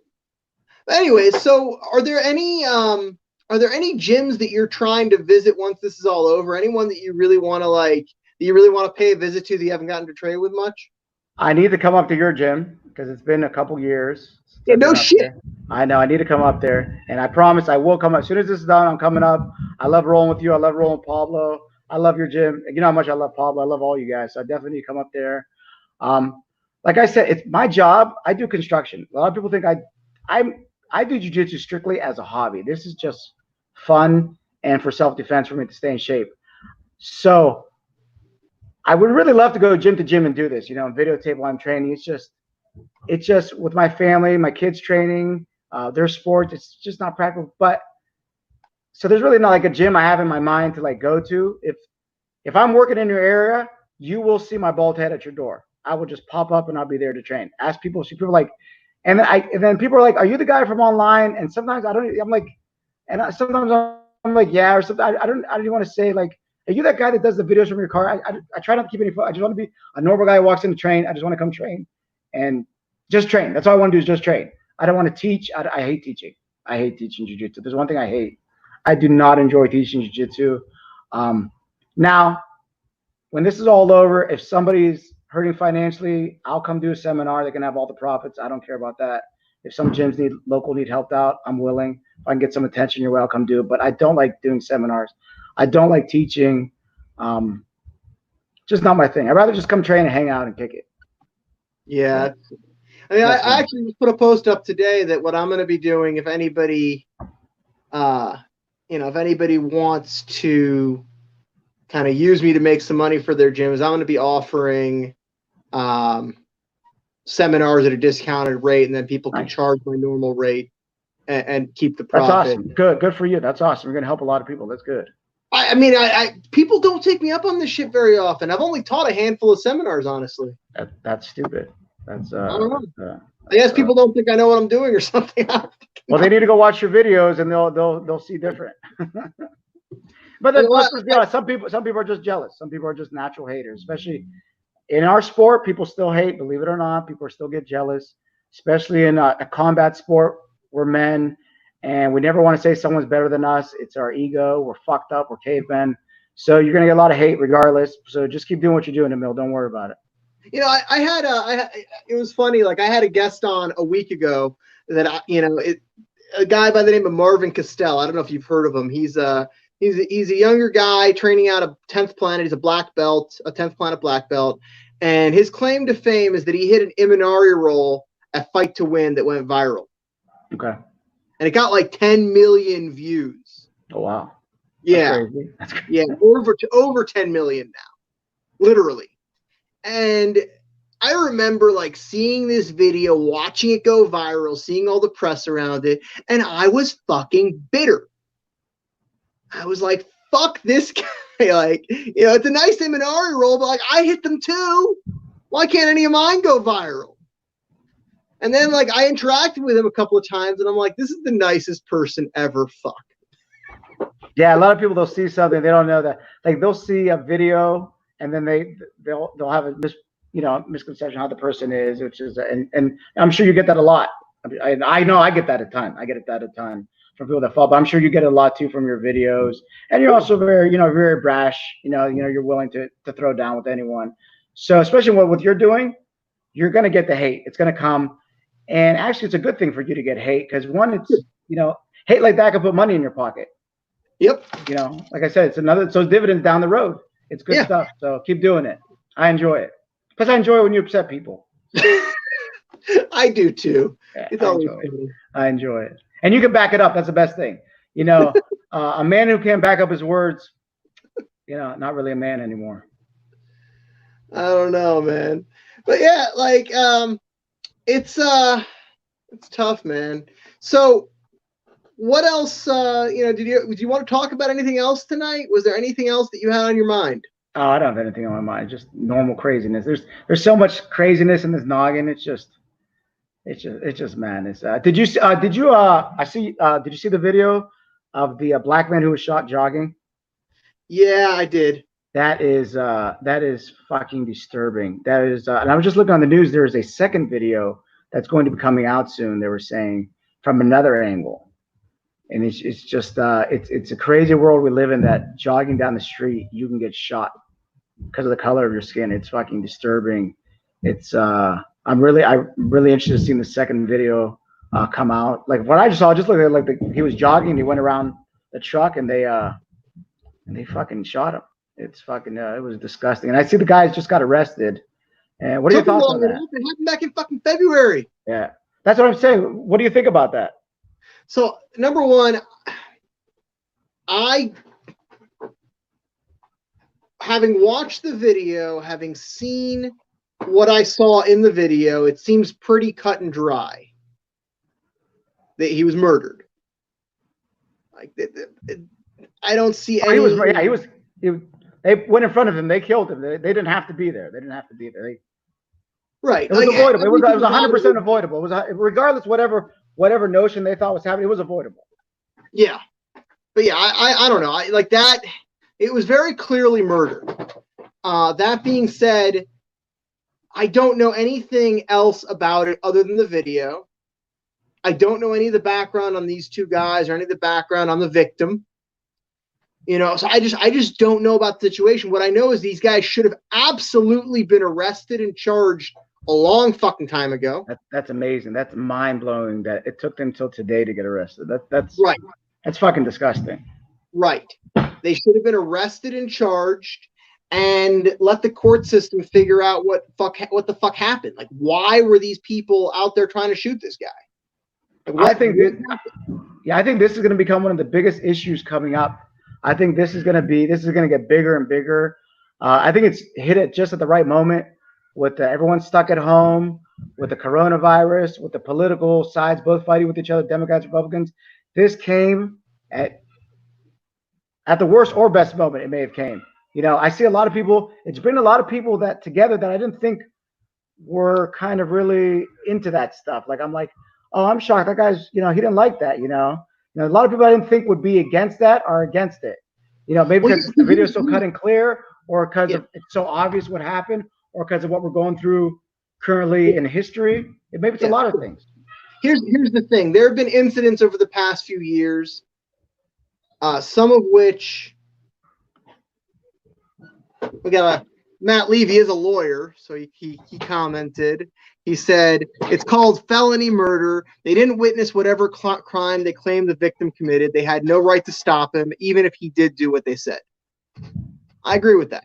But anyways, so are there any gyms that you're trying to visit once this is all over? Anyone that you really want to pay a visit to that you haven't gotten to train with much? I need to come up to your gym because it's been a couple years. Yeah, no shit. I know. I need to come up there, and I promise I will come up as soon as this is done. I'm coming up. I love rolling with you. I love rolling with Pablo. I love your gym. You know how much I love Pablo. I love all you guys. So I definitely need to come up there. Like I said, it's my job. I do construction. A lot of people think I do jiu-jitsu strictly as a hobby. This is just fun and for self-defense for me to stay in shape. So I would really love to go gym to gym and do this, and videotape while I'm training. It's just with my family, my kids training, their sports. It's just not practical. But so there's really not like a gym I have in my mind to like go to. If I'm working in your area, you will see my bald head at your door. I will just pop up and I'll be there to train. Ask people, see people like, and then people are like, "Are you the guy from online?" And sometimes I don't. I'm like, sometimes I'm like, yeah, or something. I don't even want to say like, "Are you that guy that does the videos from your car?" I try not to keep any. I just want to be a normal guy who walks in to train. I just want to come train and just train. That's all I want to do is just train. I don't want to teach. I hate teaching. I hate teaching jiu-jitsu. There's one thing I hate. I do not enjoy teaching jiu-jitsu. Now, when this is all over, if somebody's hurting financially, I'll come do a seminar. They can have all the profits. I don't care about that. If some gyms need helped out, I'm willing. If I can get some attention your way, I'll come do it. But I don't like doing seminars. I don't like teaching. Just not my thing. I'd rather just come train and hang out and kick it. Yeah. I mean, I actually just put a post up today that what I'm going to be doing, if anybody, if anybody wants to kind of use me to make some money for their gyms, I'm going to be offering seminars at a discounted rate, and then people can charge my normal rate and keep the profit. That's awesome. Good for you. That's awesome. You're going to help a lot of people. That's good. I mean, people don't take me up on this shit very often. I've only taught a handful of seminars, honestly. That's stupid. That's I don't know. I guess people don't think I know what I'm doing or something. Well, they need to go watch your videos and they'll see different. But let's be honest, some people are just jealous. Some people are just natural haters, especially in our sport. People still hate, believe it or not. People still get jealous, especially in a combat sport. We're men, and we never want to say someone's better than us. It's our ego. We're fucked up. We're cavemen. So you're gonna get a lot of hate regardless. So just keep doing what you're doing, Emil. Don't worry about it. It was funny. Like I had a guest on a week ago that a guy by the name of Marvin Castell. I don't know if you've heard of him. He's a younger guy training out of 10th Planet. He's a black belt, a 10th Planet black belt. And his claim to fame is that he hit an Imanari roll at Fight to Win that went viral. Okay. And it got like 10 million views. Oh, wow. Yeah. That's crazy. Yeah. Over 10 million now. Literally. And I remember like seeing this video, watching it go viral, seeing all the press around it, and I was fucking bitter. I was like, fuck this guy. Like, it's a nice Imanari roll, but like I hit them too. Why can't any of mine go viral? And then like I interacted with him a couple of times and I'm like, this is the nicest person ever. Fuck. Yeah, a lot of people, they'll see something, they don't know that. Like they'll see a video and then they'll have a misconception how the person is, which is and I'm sure you get that a lot. I know I get that a ton. I get that a ton from people that fall, but I'm sure you get it a lot too from your videos. And you're also very, very brash. You're willing to throw down with anyone. So especially what you're doing, you're gonna get the hate. It's gonna come, and actually, it's a good thing for you to get hate because one, you know, hate like that can put money in your pocket. Yep. You know, like I said, so dividends down the road. It's good stuff. So keep doing it. I enjoy it. Plus, I enjoy it when you upset people. I do too. Yeah, it's always funny. I enjoy it. And you can back it up. That's the best thing. You know, a man who can't back up his words, you know, not really a man anymore. I don't know, man. But yeah, like it's tough, man. So what else you know, do you want to talk about anything else tonight? Was there anything else that you had on your mind? Oh, I don't have anything on my mind. Just normal craziness. There's so much craziness in this noggin. It's just madness. Did you see the video of the black man who was shot jogging? Yeah, I did. That is fucking disturbing. That is, and I was just looking on the news. There is a second video that's going to be coming out soon. They were saying from another angle, and it's just it's a crazy world we live in. That jogging down the street, you can get shot because of the color of your skin. It's fucking disturbing. It's I'm really interested in seeing the second video come out. Like what I just saw, I just looked at it, like he was jogging, he went around the truck, and they fucking shot him. It's fucking it was disgusting. And I see the guys just got arrested. And what are your thoughts on that? It happened back in fucking February. Yeah, that's what I'm saying. What do you think about that? So number one, having watched the video, having seen what I saw in the video, it seems pretty cut and dry that he was murdered. Like I don't see any. They went in front of him. They killed him. They didn't have to be there. They didn't have to be there. Right. It was avoidable. It was 100% avoidable. It was regardless whatever notion they thought was happening. It was avoidable. Yeah, but yeah, I don't know. I like that. It was very clearly murder. That being said, I don't know anything else about it other than the video. I don't know any of the background on these two guys or any of the background on the victim. You know, so I just don't know about the situation. What I know is these guys should have absolutely been arrested and charged a long fucking time ago. That's amazing. That's mind blowing that it took them till today to get arrested. That's right. That's fucking disgusting. Right. They should have been arrested and charged and let the court system figure out what the fuck happened. Like, why were these people out there trying to shoot this guy? Like, I think this is going to become one of the biggest issues coming up. I think this is going to get bigger and bigger. I think it's hit it just at the right moment with everyone stuck at home, with the coronavirus, with the political sides both fighting with each other, Democrats, Republicans. This came at the worst or best moment it may have came. You know, I see a lot of people. It's been a lot of people that together that I didn't think were kind of really into that stuff. Like I'm like, oh, I'm shocked. That guy's, you know, he didn't like that. You know, a lot of people I didn't think would be against that are against it. You know, maybe because the video is so cut and clear, or because it's so obvious what happened, or because of what we're going through currently in history. Maybe it's a lot of things. Here's the thing. There have been incidents over the past few years, some of which we got Matt Levy is a lawyer, so he commented. He said, it's called felony murder. They didn't witness whatever crime they claimed the victim committed. They had no right to stop him, even if he did do what they said. I agree with that.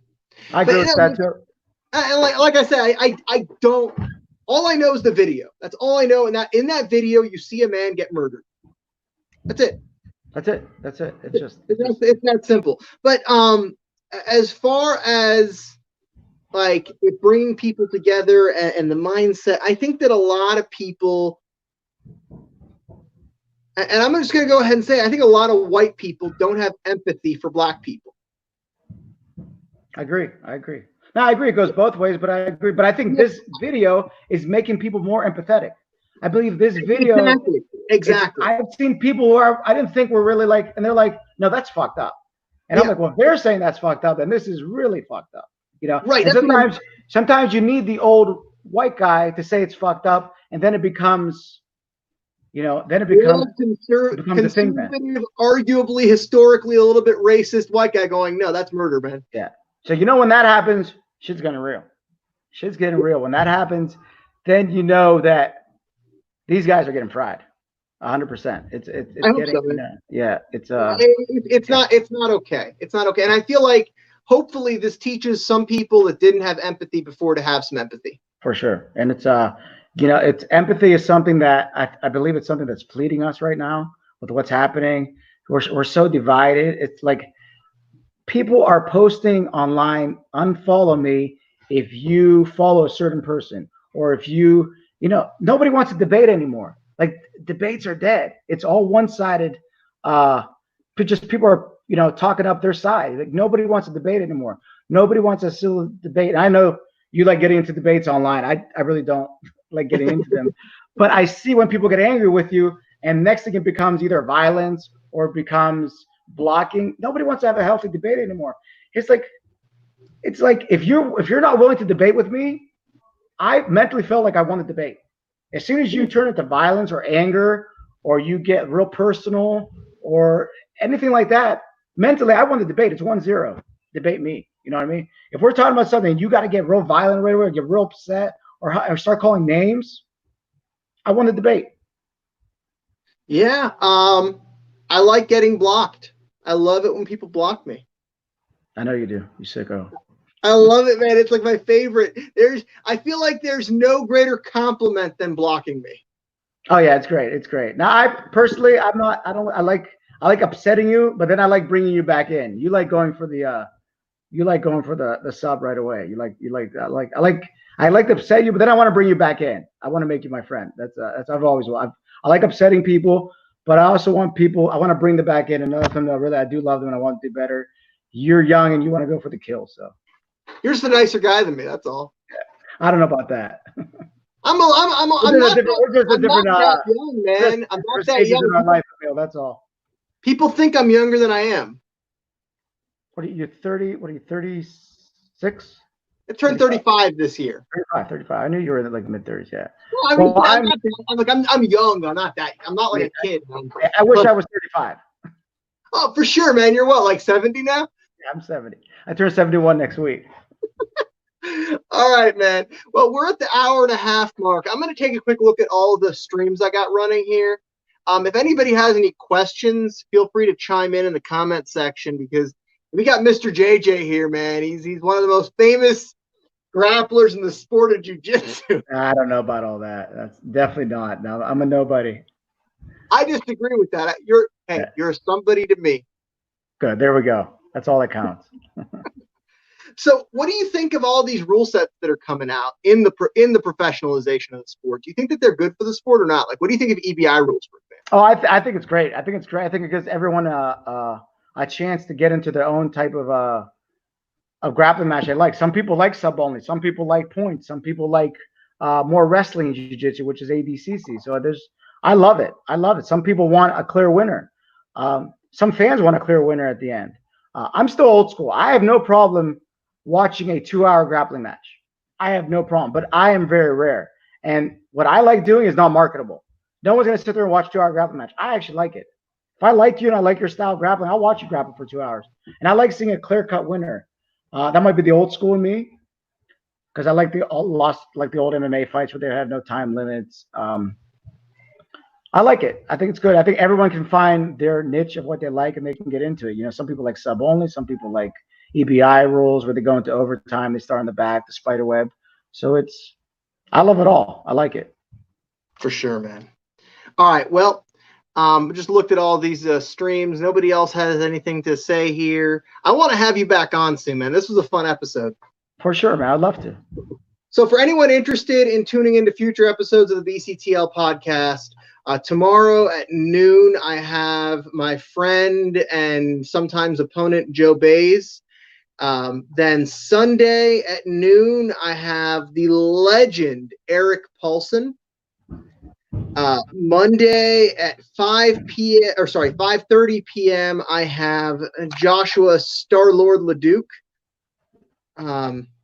I agree with that too. And like I said, I don't. All I know is the video. That's all I know. And that in that video, you see a man get murdered. That's it. That's it. It's that simple. But as far as like it bringing people together and the mindset, I think that a lot of people, and I'm just going to go ahead and say, I think a lot of white people don't have empathy for black people. I agree. No, I agree. It goes both ways, but I agree. But I think this video is making people more empathetic. I believe this video. Exactly. I've seen people who I didn't think were really like, and they're like, no, that's fucked up. And I'm like, well, if they're saying that's fucked up, then this is really fucked up. You know, right? Sometimes you need the old white guy to say it's fucked up, and then it becomes, you know, conservative, arguably historically a little bit racist white guy going, no, that's murder, man. Yeah. So you know when that happens, shit's getting real. Shit's getting real. When that happens, then you know that these guys are getting fried. 100%. It's I hope getting, so, man. yeah, it's it's not okay. It's not okay. And I feel like hopefully this teaches some people that didn't have empathy before to have some empathy. For sure. And it's it's empathy is something that I believe it's something that's fleeting us right now with what's happening. We're so divided. It's like people are posting online, unfollow me if you follow a certain person, or if nobody wants to debate anymore. Like debates are dead. It's all one-sided. Just people are talking up their side. Like nobody wants to debate anymore. Nobody wants to still debate. And I know you like getting into debates online. I really don't like getting into them. But I see when people get angry with you, and next thing it becomes either violence or it becomes blocking. Nobody wants to have a healthy debate anymore. It's like if you're not willing to debate with me, I mentally felt like I want to debate. As soon as you turn it to violence or anger, or you get real personal or anything like that, mentally I want to debate. It's 1-0. Debate me. You know what I mean? If we're talking about something, you got to get real violent right away, get real upset, or start calling names. I want to debate. Yeah. I like getting blocked. I love it when people block me. I know you do. You sicko. I love it, man. It's like my favorite. I feel like there's no greater compliment than blocking me. Oh yeah, it's great. It's great. Now I personally, I like upsetting you, but then I like bringing you back in. You like going for the sub right away. I like to upset you, but then I want to bring you back in. I want to make you my friend. That's I like upsetting people, but I also want to bring them back in and let them know really I do love them and I want to do better. You're young and you want to go for the kill, so. You're just a nicer guy than me. That's all. I don't know about that. I'm not that young, man. I'm not that young. In our life, that's all. People think I'm younger than I am. What are you, 30? What are you, 36? I turned 35 this year. 35. I knew you were in like mid-30s, yeah. Well, I'm young. I'm not like a kid. I wish I was 35. Oh, for sure, man. You're what, like 70 now? Yeah, I'm 70. I turn 71 next week. All right, man. Well, we're at the hour-and-a-half mark. I'm going to take a quick look at all of the streams I got running here. If anybody has any questions, feel free to chime in the comment section, because we got Mr. JJ here, man. He's one of the most famous grapplers in the sport of jiu-jitsu. I don't know about all that. That's definitely not. No, I'm a nobody. I disagree with that. You're somebody to me. Good. There we go. That's all that counts. So what do you think of all these rule sets that are coming out in the professionalization of the sport? Do you think that they're good for the sport or not? Like, what do you think of EBI rules, for example? Oh, I think it's great. I think it's great. I think it gives everyone a chance to get into their own type of grappling match they like. Some people like sub only. Some people like points. Some people like more wrestling jiu-jitsu, which is ADCC. So I love it. I love it. Some people want a clear winner. Some fans want a clear winner at the end. I'm still old school. I have no problem watching a 2-hour grappling match. I have no problem, but I am very rare. And what I like doing is not marketable. No one's going to sit there and watch a 2-hour grappling match. I actually like it. If I like you and I like your style of grappling, I'll watch you grapple for 2 hours. And I like seeing a clear-cut winner. That might be the old school in me, because I like the old MMA fights where they have no time limits. I like it. I think it's good. I think everyone can find their niche of what they like and they can get into it. You know, some people like sub only. Some people like EBI rules where they go into overtime. They start in the back, the spider web. So I love it all. I like it. For sure, man. All right. Well, just looked at all these streams. Nobody else has anything to say here. I want to have you back on soon, man. This was a fun episode. For sure, man. I'd love to. So for anyone interested in tuning into future episodes of the BCTL podcast, tomorrow at noon, I have my friend and sometimes opponent, Joe Bays. Then Sunday at noon, I have the legend, Eric Paulson. Monday at 5:30 p.m., I have Joshua Starlord Leduc.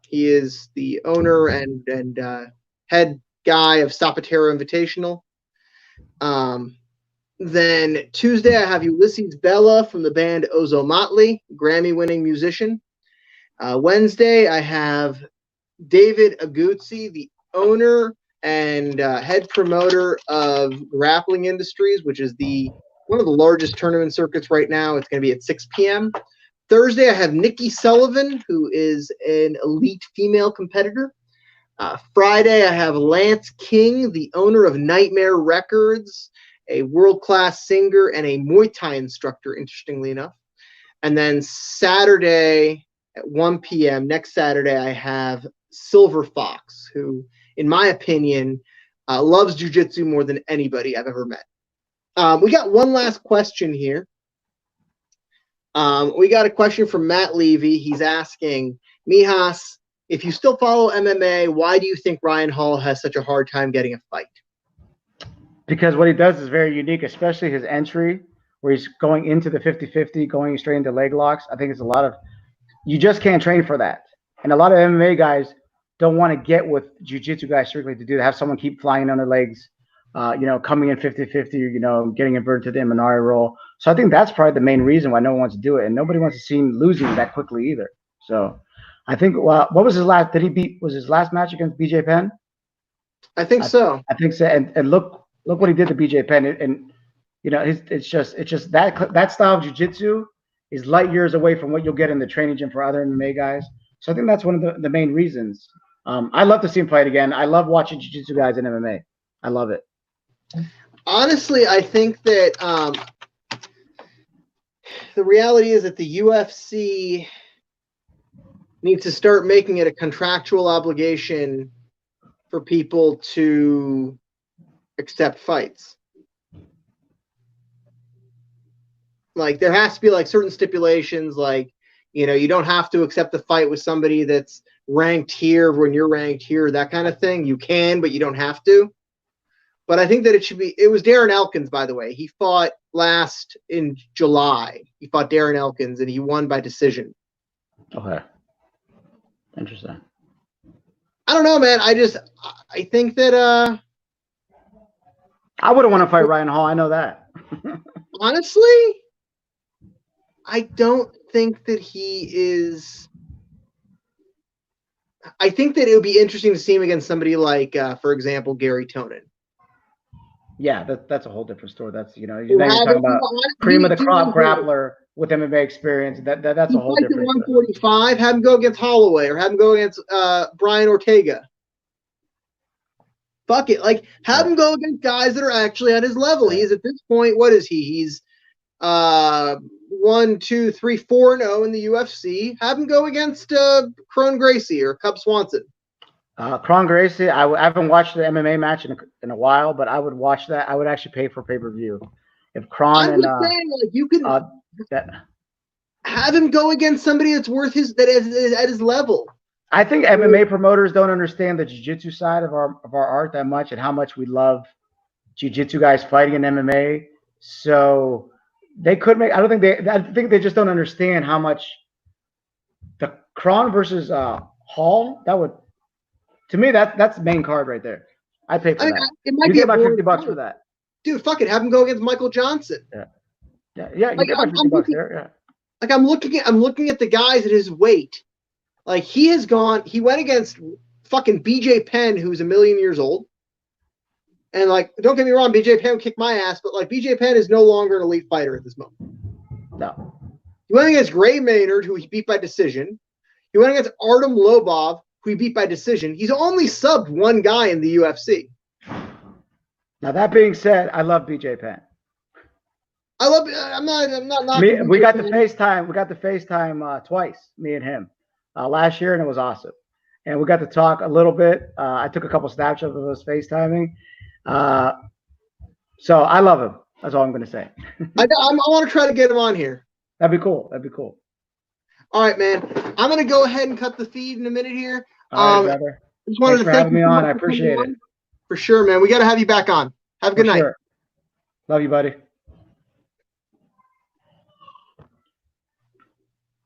He is the owner and head guy of Zapatero Invitational. Then Tuesday, I have Ulysses Bella from the band Ozo Motley, Grammy-winning musician. Wednesday, I have David Aguzzi, the owner and head promoter of Grappling Industries, which is one of the largest tournament circuits right now. It's going to be at 6 p.m. Thursday, I have Nikki Sullivan, who is an elite female competitor. Friday, I have Lance King, the owner of Nightmare Records, a world-class singer and a Muay Thai instructor, interestingly enough. And then Saturday at 1 p.m., next Saturday, I have Silver Fox, who, in my opinion, loves jiu-jitsu more than anybody I've ever met. We got one last question here. We got a question from Matt Levy. He's asking, Mihas, if you still follow MMA, why do you think Ryan Hall has such a hard time getting a fight? Because what he does is very unique, especially his entry, where he's going into the 50-50, going straight into leg locks. I think it's a lot of – you just can't train for that. And a lot of MMA guys don't want to get with jiu-jitsu guys strictly to do that, have someone keep flying on their legs, coming in 50-50, getting inverted to the Imanari roll. So I think that's probably the main reason why no one wants to do it. And nobody wants to see him losing that quickly either. So I think, what was his last – was his last match against BJ Penn? I think so. I think so. And look what he did to BJ Penn. And it's just that style of jiu-jitsu is light years away from what you'll get in the training gym for other MMA guys. So I think that's one of the main reasons. I'd love to see him fight again. I love watching jiu-jitsu guys in MMA. I love it. Honestly, I think that the reality is that the UFC needs to start making it a contractual obligation for people to accept fights. Like, there has to be like certain stipulations, like, you don't have to accept the fight with somebody that's ranked here when you're ranked here, that kind of thing. You can, but you don't have to. But I think that it was Darren Elkins, by the way. He fought last in July. He fought Darren Elkins, and he won by decision. Okay. Interesting. I don't know, man. I think that I wouldn't want to fight Ryan Hall. I know that. Honestly, I don't think that he is. I think that it would be interesting to see him against somebody like, for example, Gary Tonin. Yeah, that's a whole different story. That's you're talking about cream of the crop grappler with MMA experience. That's a whole different. 145. Have him go against Holloway or have him go against Brian Ortega. Fuck it, like have him go against guys that are actually at his level. He's at this point. What is he? He's 1, 2, 3, 4-0 in the UFC. Have him go against Kron Gracie or Cub Swanson. Kron Gracie, I haven't watched the MMA match in a while, but I would watch that. I would actually pay for pay-per-view. If Kron and saying, like, you can have him go against somebody that's that is at his level. I think MMA promoters don't understand the jiu-jitsu side of our art that much and how much we love jiu-jitsu guys fighting in MMA. So they could make. I think they just don't understand how much the Kron versus Hall, that would. To me, that's the main card right there. I'd pay for that. You get about $50 for that. Dude, fuck it. Have him go against Michael Johnson. Yeah. You get about $50 there. Yeah. Like I'm looking at the guys at his weight. Like he went against fucking BJ Penn, who's 1,000,000 years old. And like, don't get me wrong, BJ Penn kicked my ass, but like BJ Penn is no longer an elite fighter at this moment. No. He went against Gray Maynard, who he beat by decision. He went against Artem Lobov, who he beat by decision. He's only subbed one guy in the UFC. Now that being said, I love BJ Penn. I'm not. We got the FaceTime. We got the FaceTime twice, me and him, last year, and it was awesome. And we got to talk a little bit. I took a couple snapshots of us FaceTiming. So I love him. That's all I'm going to say. I want to try to get him on here. That'd be cool. All right, man. I'm going to go ahead and cut the feed in a minute here. All right, brother. Thanks for having me on. I appreciate it. For sure, man. We got to have you back on. Have a good night. Sure. Love you, buddy.